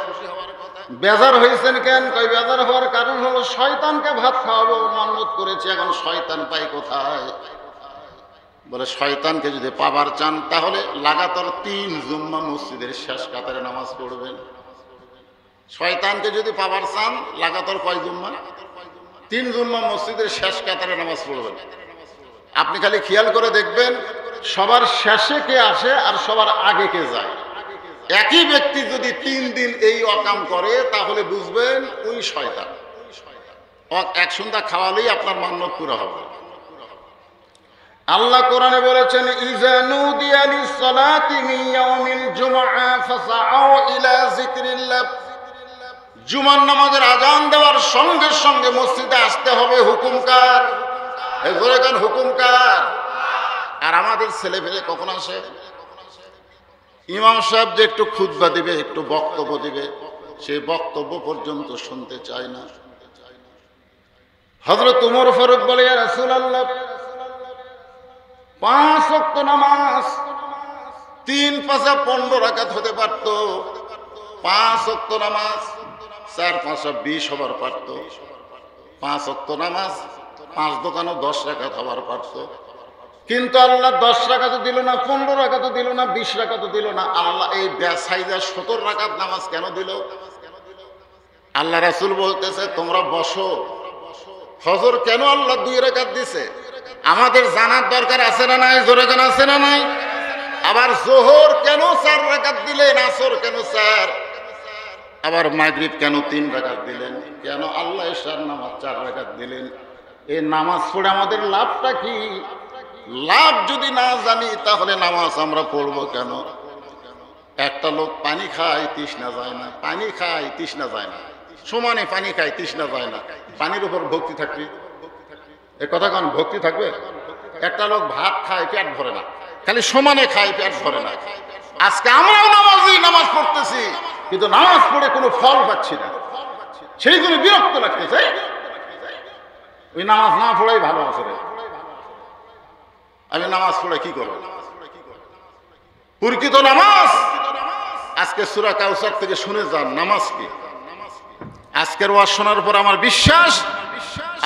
বেজার হয়েছেন কেন? কয়, বেজার হওয়ার কারণ হলো শয়তানকে ভাত খাওয়াবো মান্যত করেছি, এখন শয়তান পাই কোথায়? বলে, শয়তানকে যদি পাবার চান তাহলে লাগাতার 3 জুম্মা মসজিদের শেষ কাতারে নামাজ পড়বেন। শয়তানকে যদি পাবার চান লাগাতার কয় জুম্মা? 3 জুম্মা মসজিদের শেষ কাতারে নামাজ পড়বেন। আপনি খালি খেয়াল করে দেখবেন সবার শেষে কে আসে আর সবার আগে কে যায়। একই ব্যক্তি যদি 3 দিন এই অকাম করে তাহলে বুঝবেন ওই শয়তান। এক সন্ধ্যা খাওয়ালেই আপনার মান্যত পুরো হবে। আল্লাহ কোরআনে বলেছেন, ইযা নুদিয়া লিস-সালাতি মিন ইয়াউমিল জুমআ ফাসআউ ইলা যিকরিল্লাহ। জুমার নামাজের আজান দেওয়ার সঙ্গে সঙ্গে মসজিদে আসতে হবে। হুকুম কার? এই জোরে কান, হুকুম কার? আর আমাদের ছেলে পেলে কখন আসে? ইমাম সাহেব যে একটু খুতবা দিবে, একটু বক্তব্য দিবে, সেই বক্তব্য পর্যন্ত শুনতে চায় না। হযরত ওমর ফারুক বলে, ইয়া রাসূলুল্লাহ, 5 ওয়াক্ত নামাজ 3 পাঁচা 15 রাকাত হতে পারত। 5 ওয়াক্ত নামাজ 4 পাঁচা 20 হবার পারত। 5 ওয়াক্ত নামাজ 5 দোকানও 10 রাকাত হবার পারত। কিন্তু আল্লাহ 10 রাকাতও দিল না, 15 রাকাতও দিল না, 20 রাকাতও দিল না। আল্লাহ এই বেসাইজা 17 রাকাত নামাজ কেন দিল? আল্লাহ রাসূল বলতেছে, তোমরা বসো। ফজর কেন আল্লাহ 2 রাকাত দিছে? আমাদের জানার দরকার আছে না নাই? জোরে কেন আছে না নাই? আবার জোহর কেন 4 রাকাত দিলেন? আসর কেন 4? আবার মাগরিব কেন 3 রাকাত দিলেন? কেন আল্লাহ এশার নামাজ 4 রাকাত দিলেন? এই নামাজ পড়ে আমাদের লাভটা কি? লাভ যদি না জানি তাহলে নামাজ আমরা পড়বো কেন? একটা লোক পানি খায় তৃষ্ণা যায় না, পানি খায় তৃষ্ণা যায় না, সমানে পানি খায় তৃষ্ণা যায় না। পানির উপর ভক্তি থাকবে? এ কথা কোন ভক্তি থাকবে? একটা লোক ভাত খায় পেট ভরে না, খালি সমানে খায় পেট ভরে না। আজকে আমরাও নামাজ পড়তেছি কিন্তু নামাজ পড়ে কোনো ফল পাচ্ছি না, সেই জন্য বিরক্ত লাগতেছে। ওই নামাজ না পড়াই ভালো আছে রে। আমি নামাজ পড়ে কি করব? প্রকৃত নামাজ আজকে সূরা কাউসার থেকে শুনে যান নামাজ কি। আজকের ওয়াজ শোনার পর আমার বিশ্বাস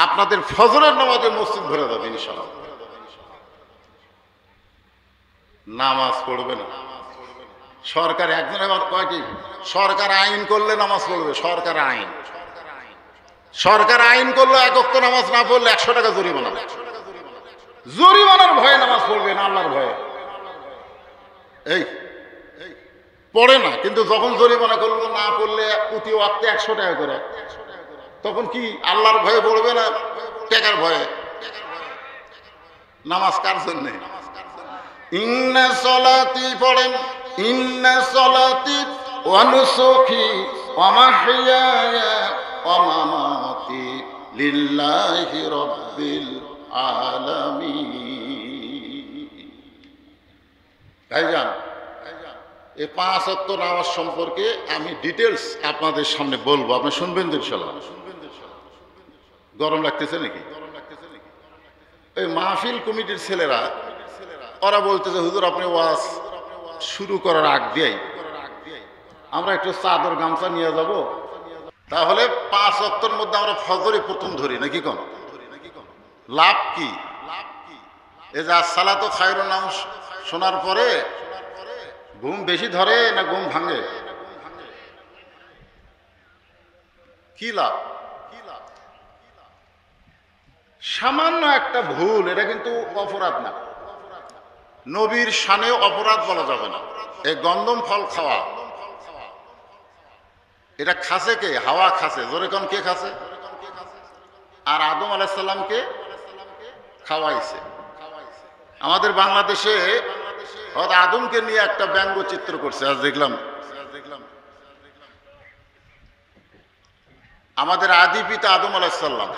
আপনাদের ফজরের নামাজে মসজিদ ভরে যাবে ইনশাআল্লাহ। নামাজ পড়বে না। সরকার একজন আবার কয় কি, সরকার আইন করলে নামাজ পড়বে। সরকার আইন করলে 1 ওয়াক্ত নামাজ না পড়লে 100 টাকা জরিমানা। জরিমানার ভয়ে নামাজ পড়বে না, আল্লাহর ভয়ে। এই পড়ে না, কিন্তু যখন জরিমানা করলো না পড়লে প্রতি ওয়াক্তে 100 টাকা করে, তখন কি আল্লাহর ভয়ে পড়বে না টাকার ভয়ে? নামাজ কার জন্যে? ইন্না সলাতি পড়েন, ইন্না সলাতি ওয়া নুসুকি ওয়া মাহইয়ায়া ওয়া মামাতি লিল্লাহি রাব্বিল আলামিন। ভাইজান, এই 5 ওয়াক্ত নামাজ সম্পর্কে আমি ডিটেলস আপনাদের সামনে বলবো, আপনি শুনবেন তো ইনশাআল্লাহ? গরম লাগতেছে নাকি? এই মাহফিল কমিটির ছেলেরা ওরা বলতেছে, হুজুর আপনি ওয়াজ শুরু করার আগ দিয়েই আমরা একটু চাদর গামছা নিয়ে যাব, তাহলে 5 ওয়াক্তের মধ্যে আমরা ফজরই প্রথম ধরি নাকি? কোন লাভ কি? এই যে আসসালাতু খায়রুন নাম শোনার পরে ঘুম বেশি ধরে না ঘুম ভাঙে? কি লাভ? সামান্য একটা ভুল, এটা কিন্তু অপরাধ না, নবীর শানেও অপরাধ বলা যাবে না। এই গন্ধম ফল খাওয়া, এটা খাসে কে? হাওয়া খাসে, জোরে কোন কে খাসে? আর আদম আলাইহিস সালামকে খাওয়াইছে। আমাদের বাংলাদেশে আদমকে নিয়ে একটা ব্যঙ্গচিত্র করছে, আজ দেখলাম। আমাদের আদি পিতা আদম আলাইহিস সালাম,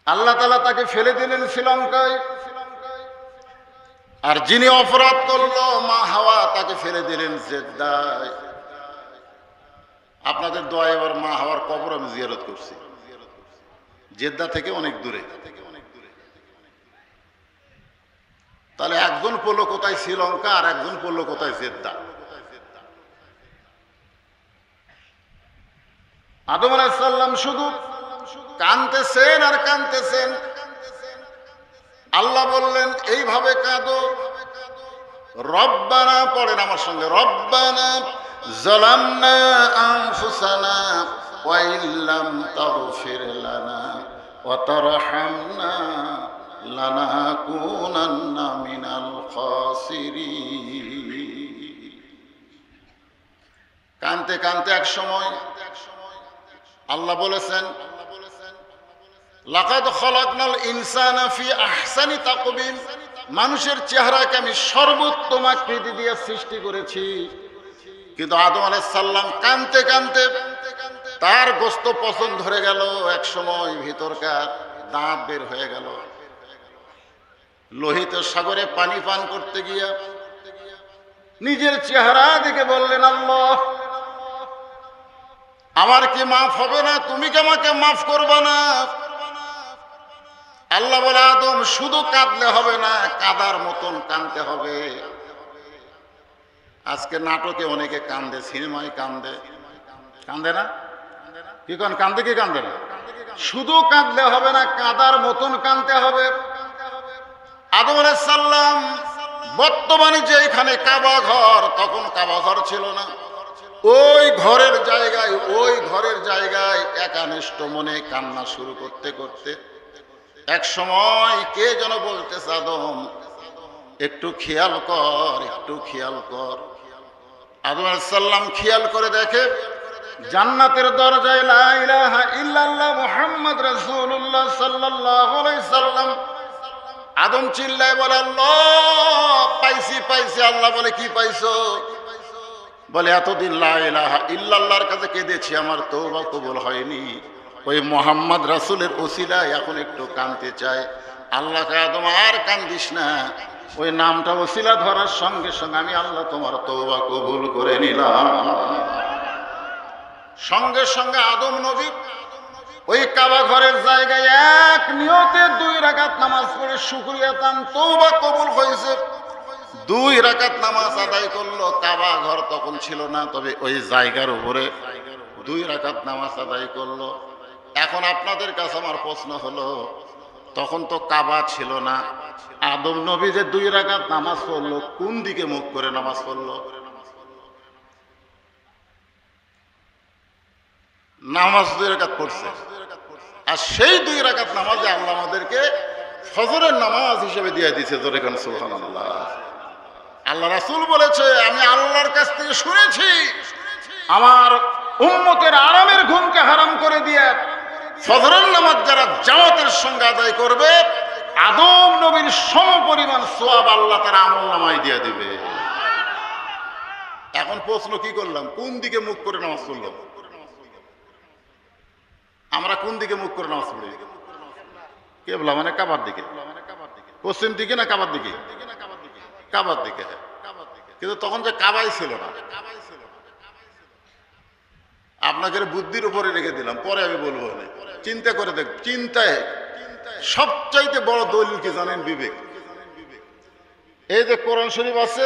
আল্লাহ তাআলা তাকে ফেলে দিলেন শ্রীলঙ্কায়, আর যিনি অপরাধ করলো মা হাওয়া, তাকে ফেলে দিলেন জেদ্দায়। আপনাদের দোয়া এবার মা হাওয়ার কবর আমি জিয়ারত করছি, জেদ্দা থেকে অনেক দূরে। তাহলে একজন পড়লো কোথায় শ্রীলঙ্কা, আর একজন পড়লো কোথায় জেদ্দা। আদম আলাইহিস সালাম শুধু কাঁদতেছেন আর কাঁদতেছেন। আল্লাহ বললেন এইভাবে কাঁদো, রব্বানা, পড়েন আমার সঙ্গে, রব্বানা যালামনা আনফুসানা ওয়া ইল্লাম তাগফির লানা ওয়া তারহামনা লানাকুনান্না মিনাল খাসিরিন। কাঁদতে কাঁদতে এক সময় আল্লাহ বলেছেন, লাকাদ খালাকনাল ইনসানা ফি আহসানি তাকবীম, মানুষের চেহারাকে আমি সর্বোত্তম আকৃতি দিয়ে সৃষ্টি করেছি। কিন্তু আদম আলাইহিস সালাম কাঁদতে কাঁদতে তার গোশত পচন ধরে গেল, এক সময় ভিতরকার দাঁত বের হয়ে গেল। লোহিত সাগরে পানি পান করতে গিয়া নিজের চেহারা দেখে বললেন, আল্লাহ আমার কি মাফ হবে না? তুমি কি আমাকে মাফ করবে না? আল্লাহ বলে, আদম শুধু কাঁদলে হবে না, কাদার মতন কাঁদতে হবে। আজকে নাটকে অনেকে কান্দে, সিনেমায় কান্দে, কান্দে না? কি কোন কান্দে কি কান্দে না? শুধু কাঁদলে হবে না, কাদার মতন কাঁদতে হবে। আদম আলাইহিস সালাম বর্তমানে যে এখানে কাবা ঘর, তখন কাবা ঘর ছিল না। ওই ঘরের জায়গায় একানিষ্ঠ মনে কান্না শুরু করতে করতে এক সময় কে যেন বলতেছে, আদম একটু খেয়াল কর, একটু খেয়াল কর। আদম আলাইহিস সালাম খেয়াল করে দেখে জান্নাতের দরজায় লা ইলাহা ইল্লাল্লাহ মুহাম্মদ রাসূলুল্লাহ সাল্লাল্লাহু আলাইহি সাল্লাম। আদম চিল্লায় বলে, আল্লাহ পাইছি পাইছি। আল্লাহ বলে, কি পাইছো? বলে, এতদিন লা ইলাহা ইল্লাল্লাহর কাছে কেঁদেছি, আমার তওবা কবুল হয়নি, ওই মুহাম্মদ রাসূলের ওসিলায় এখন একটু কাঁদতে চাই। আল্লাহকে, আদম আর কান্দিস না, ওই নামটা ওসিলা ধরার সঙ্গে সঙ্গে আমি আল্লাহ তোমার তওবা কবুল করে নিলাম। সঙ্গে সঙ্গে আদম নবী ওই কাবা ঘরের জায়গায় এক নিয়তে 2 রাকাত নামাজ পড়ে শুকরিয়া তান, তওবা কবুল হয়েছে। 2 রাকাত নামাজ আদায় করলো। কাবা ঘর তখন ছিল না, তবে ওই জায়গার উপরে 2 রাকাত নামাজ আদায় করলো। এখন আপনাদের কাছে আমার প্রশ্ন হলো, তখন তো কাবা ছিল না, আদম নবী যে 2 রাকাত নামাজ পড়লো, কোন দিকে মুখ করে নামাজ পড়লো? নামাজ 2 রাকাত পড়ছে, আর সেই 2 রাকাত নামাজে আল্লাহ আমাদেরকে ফজরের নামাজ হিসেবে দিয়ে দিয়েছে। জোরে কান সুবহানাল্লাহ। আল্লাহ রাসূল বলেছে, আমি আল্লাহর কাছ থেকে শুনেছি, আমার উম্মতের আরামের ঘুমকে হারাম করে দিয়ে ফজরের নামাজ যারা জামাতের সঙ্গে আদায় করবে, আদম নবীর সমপরিমাণ সওয়াব আল্লাহ তার আমলনামায় দিয়ে দিবে। এখন প্রশ্ন কি করলাম, কোন দিকে মুখ করে নামাজ পড়লো? আমরা কোন দিকে মুখ করে নামাজ পড়ি? কেবলা মানে কাবার দিকে, পশ্চিম দিকে না কাবার দিকে? কাবার দিকে। কিন্তু তখন যে কাবাই ছিল না, আপনাকে বুদ্ধির উপরে রেখে দিলাম, পরে আমি বলবো না। চিন্তা করে দেখ, চিন্তায় সবচাইতে বড় দলিল কি জানেন? বিবেক। এই যে কোরআন শরীফ আছে,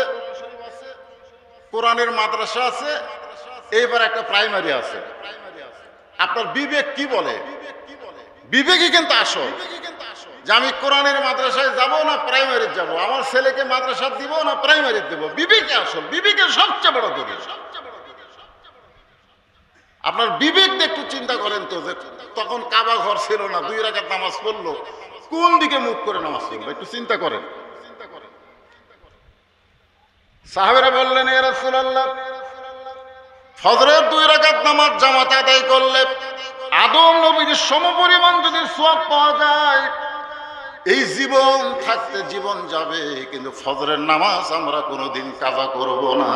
কোরআনের মাদ্রাসা আছে, এইবার একটা প্রাইমারি আছে। আপনার বিবেক কি বলে? বিবেকই কিন্তু আসল, যে আমি কোরআনের মাদ্রাসায় যাব না প্রাইমারি যাব, আমার ছেলেকে মাদ্রাসা দিব না প্রাইমারি দেব। বিবেকে আসল, বিবেকের সবচেয়ে বড় দলিল। আপনার বিবেক দিয়ে একটু চিন্তা করেন তো, যে তখন কাবা ঘর ছিল না, 2 রাকাত নামাজ পড়লো, কোন দিকে মুখ করে নামাজ পড়লো? একটু চিন্তা করেন। সাহাবেরা বললেন, ইয়া রাসূলুল্লাহ, ফজরের 2 রাকাত নামাজ জামাতে আদায় করলে আদম নবীর সমপরিমাণ যদি সওয়াব পাওয়া যায়, এই জীবন থাকতে জীবন যাবে, কিন্তু ফজরের নামাজ আমরা কোনোদিন কাজা করব না।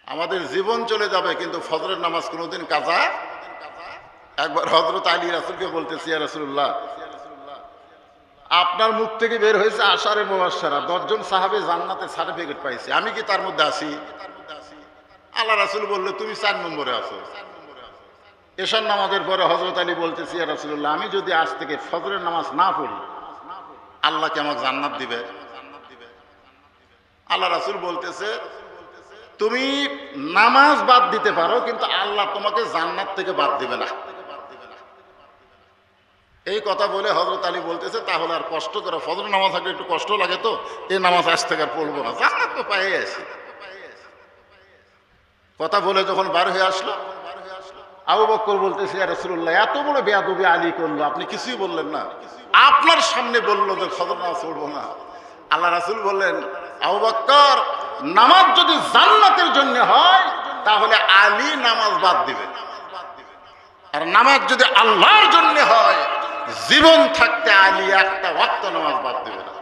আমাদের জীবন চলে যাবে, কিন্তু ফজরের নামাজ কোনোদিন কাজা। একবার হযরত আলী রাসূলকে বলতেছি, ইয়া রাসূলুল্লাহ, আপনার মুখ থেকে বের হয়েছে আশারে মুবাশশারা, 10 জন সাহাবী জান্নাতের সার্টিফিকেট পাইছে, আমি কি তার মধ্যে আছি? আল্লাহ রাসূল বলল, তুমি 4 নম্বরে আছো। এশার নামাজের পরে হযরত আলী বলতেছি, ইয়া রাসূলুল্লাহ, আমি যদি আজ থেকে ফজরের নামাজ না পড়ি, আল্লাহ কি আমাকে জান্নাত দিবে? আল্লাহ রাসূল বলতেছে, তুমি নামাজ বাদ দিতে পারো, কিন্তু আল্লাহ তোমাকে জান্নাত থেকে বাদ দিবে না। এই কথা বলে হযরত আলী বলতেছে, তাহলে আর কষ্ট করে ফজর নামাজ থাকলে একটু কষ্ট লাগে, তো এই নামাজ আজ থেকে আর পড়বো না, জান্নাত তো পাইয়ে আছি। কথা বলে যখন বার হয়ে আসলো, আবু বকর বলতেছে, ইয়া রাসূলুল্লাহ, এত বড় বেয়াদবি আলী করলো, আপনি কিছুই বললেন না, আপনার সামনে বললো যে ফজর নামাজ পড়বো না। আল্লাহ রাসূল বললেন, আবু বকর, নামাজ যদি জান্নাতের জন্য হয় তাহলে আলী নামাজ বাদ দিবে, আর নামাজ যদি আল্লাহর জন্য হয়, জীবন থাকতে আলী একটা ওয়াক্ত নামাজ বাদ দিবে না।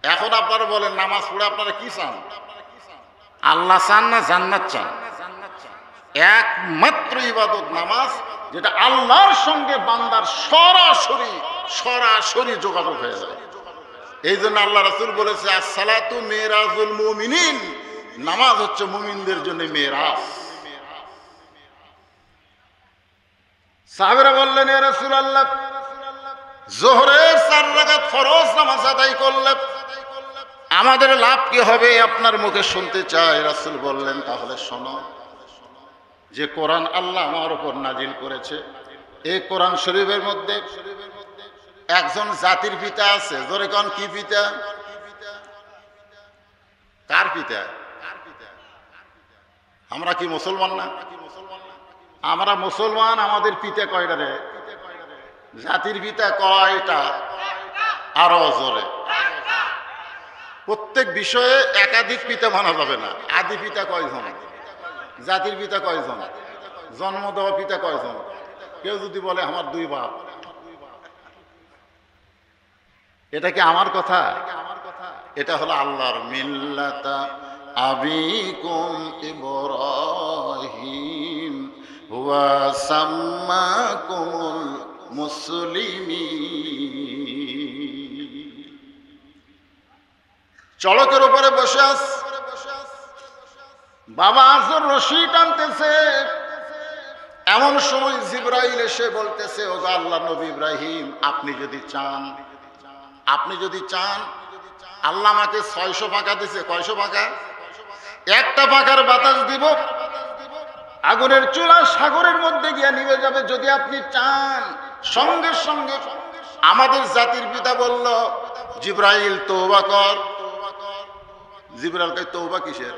এখন আপনারা বলেন, নামাজ পড়ে আপনারা কি চান? আল্লাহ চান না জান্নাত চান? একমাত্র ইবাদত নামাজ, যেটা আল্লাহর সঙ্গে বান্দার সরাসরি যোগাযোগ হয়ে যায়। এই জন্য আল্লাহ রাসূল বলেছে, আসসালাতু মিরাজুল মুমিনিন, নামাজ হচ্ছে মুমিনদের জন্য মেরাজ। সাহাবারা বললেন, ইয়া রাসূলুল্লাহ, যোহরের 4 রাকাত ফরজ নামাজ আদায় করলে আমাদের লাভ কি হবে? আপনার মুখে শুনতে চাই। রাসূল বললেন, তাহলে শোনো, যে কোরআন আল্লাহ আমার উপর নাজিল করেছে, এই কোরআন শরীফের মধ্যে একজন জাতির পিতা আছে। জোরে কোন, কি পিতা? কার পিতা? আমরা কি মুসলমান না? আমরা মুসলমান, আমাদের পিতা কয়টা রে? জাতির পিতা কয়টা? আরো জোরে। প্রত্যেক বিষয়ে একাধিক পিতা মানা যাবে না। আদি পিতা কয়জন? জাতির পিতা কয়জন? জন্ম দেওয়া পিতা কয়জন? কেউ যদি বলে আমার 2 বাপ, এটা কি আমার কথা? এটা হলো আল্লাহর মিল্লাতা আবিকুম ইব্রাহিম ওয়া সাম্মাকুমুল মুসলিমিন। চলকের উপরে বসে আস, বাবা আজর রশি টানতেছে, এমন সময় জিবরাইল এসে বলতেছে, ও আল্লাহ নবী ইব্রাহিম, আপনি যদি চান আল্লাহ আমাকে 600 পাকা দিছে। কয়শো পাকা? একটা পাকার বাতাস দিব, আগুনের চুলা সাগরের মধ্যে গিয়ে নিভে যাবে। যদি আপনি চান, সঙ্গে সঙ্গে আমাদের জাতির পিতা বলল, জিবরাইল তওবা কর। জিবরাইল কয়, তওবা কিসের?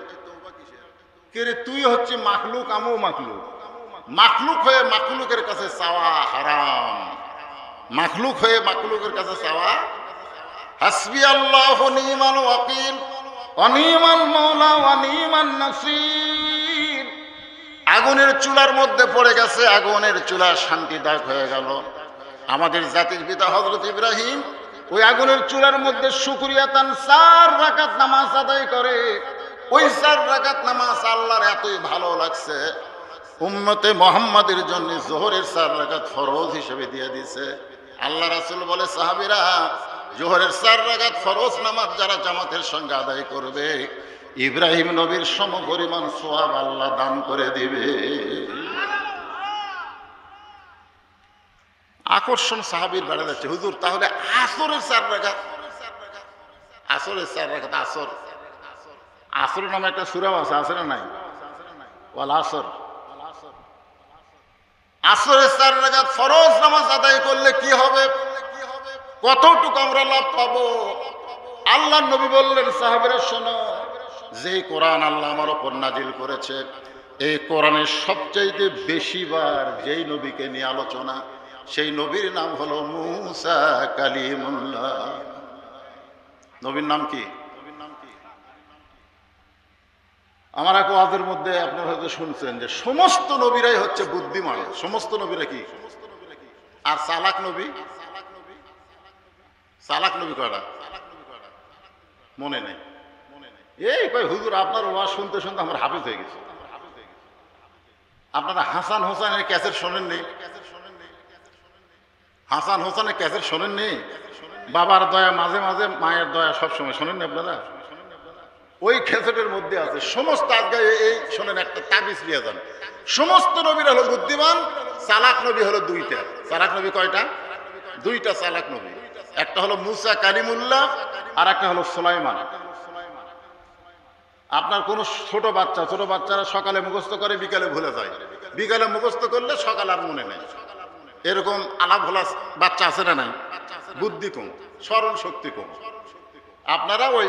কে রে, তুই হচ্ছে মাখলুক, আমিও মাখলুক। মাখলুক হয়ে মাখলুকের কাছে চাওয়া হারাম। মাখলুক হয়ে মাখলুকের কাছে চাওয়া, হাসবি আল্লাহু নি'মাল ওয়াকিল, অনিমান মওলা অনিমান নাসির। আগুনের চুলার মধ্যে পড়ে গেছে, আগুনের চুলা শান্তিদায়ক হয়ে গেল। আমাদের জাতির পিতা হযরত ইব্রাহিম ওই আগুনের চুলার মধ্যে শুকরিয়াতান 4 রাকাত নামাজ আদায় করে। ওই 4 রাকাত নামাজ আল্লাহর এতই ভালো লাগছে, উম্মতে মুহাম্মাদের জন্য যোহরের 4 রাকাত ফরজ হিসেবে দিয়ে দিয়েছে। আল্লাহ রাসূল বলে, সাহাবীরা, যোহরের 4 রাকাত ফরজ নামাজ যারা জামাতের সঙ্গে আদায় করবে, ইব্রাহিম নবীর সমপরিমাণ সওয়াব আল্লাহ দান করে দিবে। আকর্ষণ সাহাবীর বেড়ে যাচ্ছে। হুজুর, তাহলে আসরের 4 রাকাত, আসরের 4 রাকাত, আসর নামে একটা সূরা আছে, আছে না নাই? ওয়াল আসর। আসরের 4 রাকাত ফরজ নামাজ আদায় করলে কি হবে, কতটুকু আমরা লাভ পাবো? আল্লাহর নবী বললেন, সাহাবীরা শোনো, যেই কোরআন আল্লাহ আমার উপর নাজিল করেছে, এই কোরআনের সবচাইতে বেশিবার যেই নবীকে নিয়ে আলোচনা, সেই নবীর নাম হলো মূসা কালিমুল্লাহ। নবীর নাম কি? আমার এক ওয়াজের মধ্যে আপনারা হয়তো শুনছেন যে সমস্ত নবীরাই হচ্ছে বুদ্ধিমান। সমস্ত নবীরা কি? আর চালাক নবী? চালাক নবী কয়টা? মনে নেই। এই কয় হুজুর, আপনার ওয়াজ শুনতে শুনতে আমার হাফেজ হয়ে গেছে। আপনারা হাসান হোসেনের ক্যাসেট শোনেননি? হাসান হোসেনের ক্যাসেট শোনেননি? বাবার দয়া মাঝে মাঝে, মায়ের দয়া সবসময় শোনেননি আপনারা? ওই ক্যাসেটের মধ্যে আছে সমস্ত। আজকে এই শোনেন, একটা তাবিজ নিয়ে যান। সমস্ত নবীর হলো বুদ্ধিমান, চালাক নবী হলো 2টা। চালাক নবী কয়টা? 2টা চালাক নবী। একটা হলো মূসা কালিমুল্লাহ, আর একটা হলো সুলাইমান। আপনার কোন ছোট বাচ্চারা সকালে মুখস্থ করে, বিকালে ভুলে যায়। বিকালে মুখস্থ করলে সকালে আর মনে নেই। এরকম আলাপ ভোলা বাচ্চা আছে না নাই? বুদ্ধি কম, স্মরণ শক্তি কম। আপনারা ওই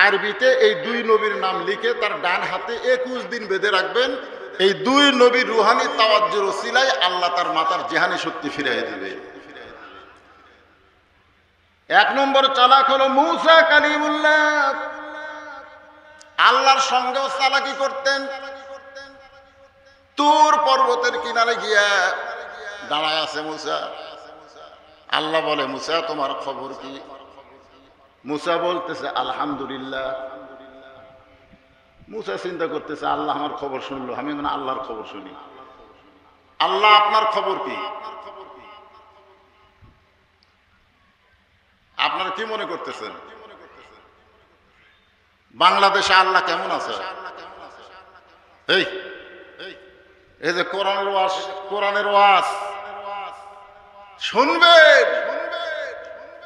আরবিতে এই 2 নবীর নাম লিখে তার ডান হাতে 21 দিন বেঁধে রাখবেন। এই 2 নবীর রুহানি তাওয়াজ্জুর ওসিলায় আল্লাহ তার মাথার জেহানি শক্তি ফিরিয়ে দিবে। 1 নম্বর চালাক হলো মূসা কালিমুল্লাহ। আল্লাহর সঙ্গেও চালাকি করতেন। তুর পর্বতের কিনারে গিয়া দাঁড়ায় আছে মূসা। আল্লাহ বলে, মূসা তোমার খবর কি? মূসা বলতেছে আলহামদুলিল্লাহ। মূসা চিন্তা করতেছে, আল্লাহ আমার খবর শুনলো, আমি মানে আল্লাহর খবর শুনি। আল্লাহ আপনার খবর কি? আপনারা কি মনে করতেছেন বাংলাদেশে আল্লাহ কেমন আছে? এই এই যে কোরআনের ওয়াজ শুনবেন,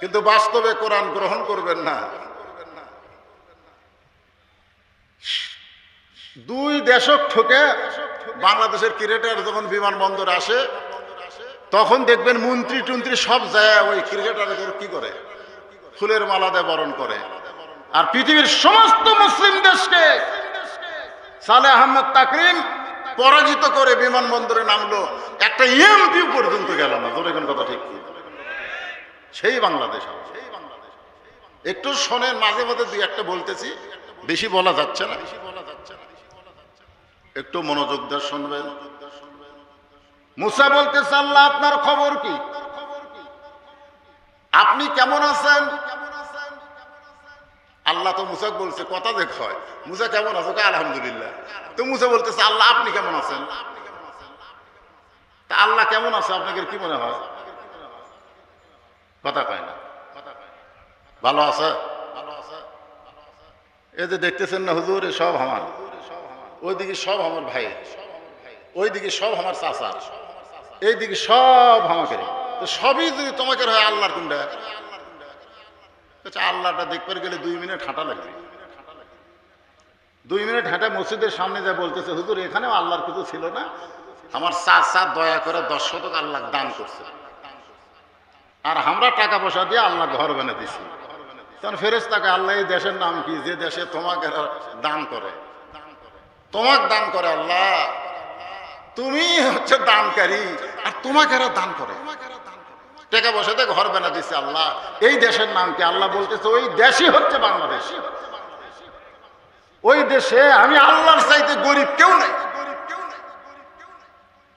কিন্তু বাস্তবে কোরআন গ্রহণ করবেন না। 2 দশক ঠকে বাংলাদেশের ক্রিকেটার যখন বিমানবন্দরে আসে, তখন দেখবেন মন্ত্রী টন্ত্রী সব যায় ওই ক্রিকেটারদের কি করে, ফুলের মালা দিয়ে বরণ করে। আর পৃথিবীর সমস্ত মুসলিম দেশকে সালেহ আহমদ তাকরিম পরাজিত করে বিমানবন্দরে নামলো, একটা এমপি পর্যন্ত গেল না। তোর এখন কথা ঠিক কি? সেই বাংলাদেশ। একটু শোনেন, মাঝে মাঝে 2-1টা বলতেছি, বেশি বলা যাচ্ছে না, একটু মনোযোগ দিয়ে শুনবেন। মূসা বলতেছে, আল্লাহ আপনার খবর কি? আপনি কেমন আছেন? আল্লাহ তো মূসাকে বলছে, কথা দেখ হয়, মূসা কেমন আছো? আলহামদুলিল্লাহ। তো মূসা বলতেছে, আল্লাহ আপনি কেমন আছেন? তা আল্লাহ কেমন আছে আপনাকে কি মনে হয়? কথা কয় না। ভালো আছে? এই যে দেখতেছেন না হুজুর, সব আমার, ওইদিকে সব আমার ভাই, ওইদিকে সব আমার চাচা, এইদিকে সব আমাকে। তো সবই যদি তোমাকে হয়, আল্লাহর কোনটা? আল্লাহটা দেখতে গেলে 2 মিনিট হাঁটা লাগবে। 2 মিনিট হাঁটা মসজিদের সামনে যা বলতেছে, হুজুর এখানেও আল্লাহর কিছু ছিল না, আমার চাচা দয়া করে 10 শতক আল্লাহ দান করছে, আর আমরা টাকা পয়সা দিয়ে আল্লাহ ঘর বানিয়ে দিছি। তখন ফেরেশতাকে আল্লাহ, এই দেশের নাম কি যে দেশে তোমাকে দান করে? তোমাকে দান করে আল্লাহ, তুমি হচ্ছে দানকারী, আর তোমাকে এরা দান করে, টাকা পয়সাতে ঘর বানিয়ে দিচ্ছে আল্লাহ। এই দেশের নাম কি? আল্লাহ বলতেছে ওই দেশই হচ্ছে বাংলাদেশ। ওই দেশে আমি আল্লাহর চাইতে গরিব কেউ নাই,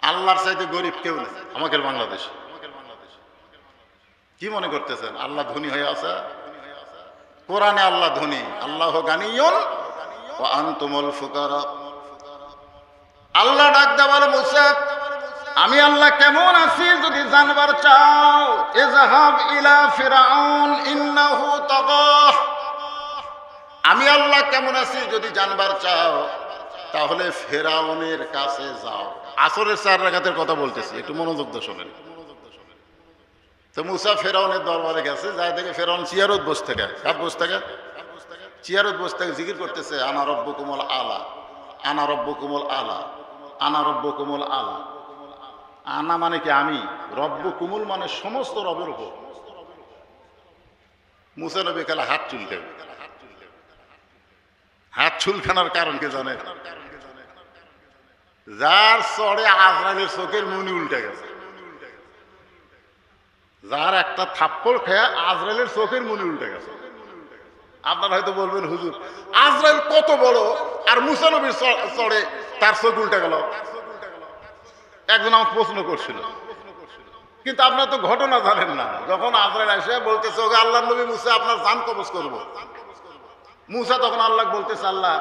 আল্লাহর চাইতে গরিব কেউ নেই আমাদের বাংলাদেশে। কি মনে করতেছেন আল্লাহ ধনী হয়ে আছে? কোরআনে আল্লাহ ধনী, আল্লাহ গানিয়ুন ওয়া আনতুমুল ফুকারা। আল্লাহ ডাক দেওয়ার মুসা, আমি আল্লাহ কেমন আছি যদি জানবার চাও, ইযহাব ইলা ফিরআউন ইন্নাহু তাগা। আমি আল্লাহ কেমন আছি যদি জানবার চাও তাহলে ফেরাউনের কাছে যাও। আসরের 4 রাকাতের কথা বলতেছি, একটু মনোযোগ দিয়ে শোনেন। তো মুসা ফেরাউনের দরবারে গেছে, যাই দেখে ফেরাউন চেয়ারত বসে থাকে। কার বসে থাকে? চেয়ারত বসে থাকে, জিকির করতেছে আনা রব্বুকুমুল আলা, আনা রব্বুকুমুল আলা, আনা রব্বুকুমুল আলা। আনা মানে কি আমি, রব্বুকুমুল মানে সমস্ত রবের উপর। মুসা নবী খেলা হাত চুলকে, হাত চুলখানার কারণ কি জানে? যার চড়ে আজরাইলের চোখের মনি উল্টে গেছে, যার একটা থাপ্পড় খেয়ে আজরাইলের চোখের মনি উল্টে গেছে। আপনারা হয়তো বলবেন হুজুর আজরাইল কত বড় আর মুসা নবীর চড়ে তার চোখ উল্টে গেল? একজন আমাকে প্রশ্ন করছিল, কিন্তু আপনারা তো ঘটনা জানেন না। যখন আজরাইল এসে বলতেছে ওকে আল্লাহ নবী মুসা আপনার জান কবজ করবো, মুসা তখন আল্লাহ বলতেছে আল্লাহ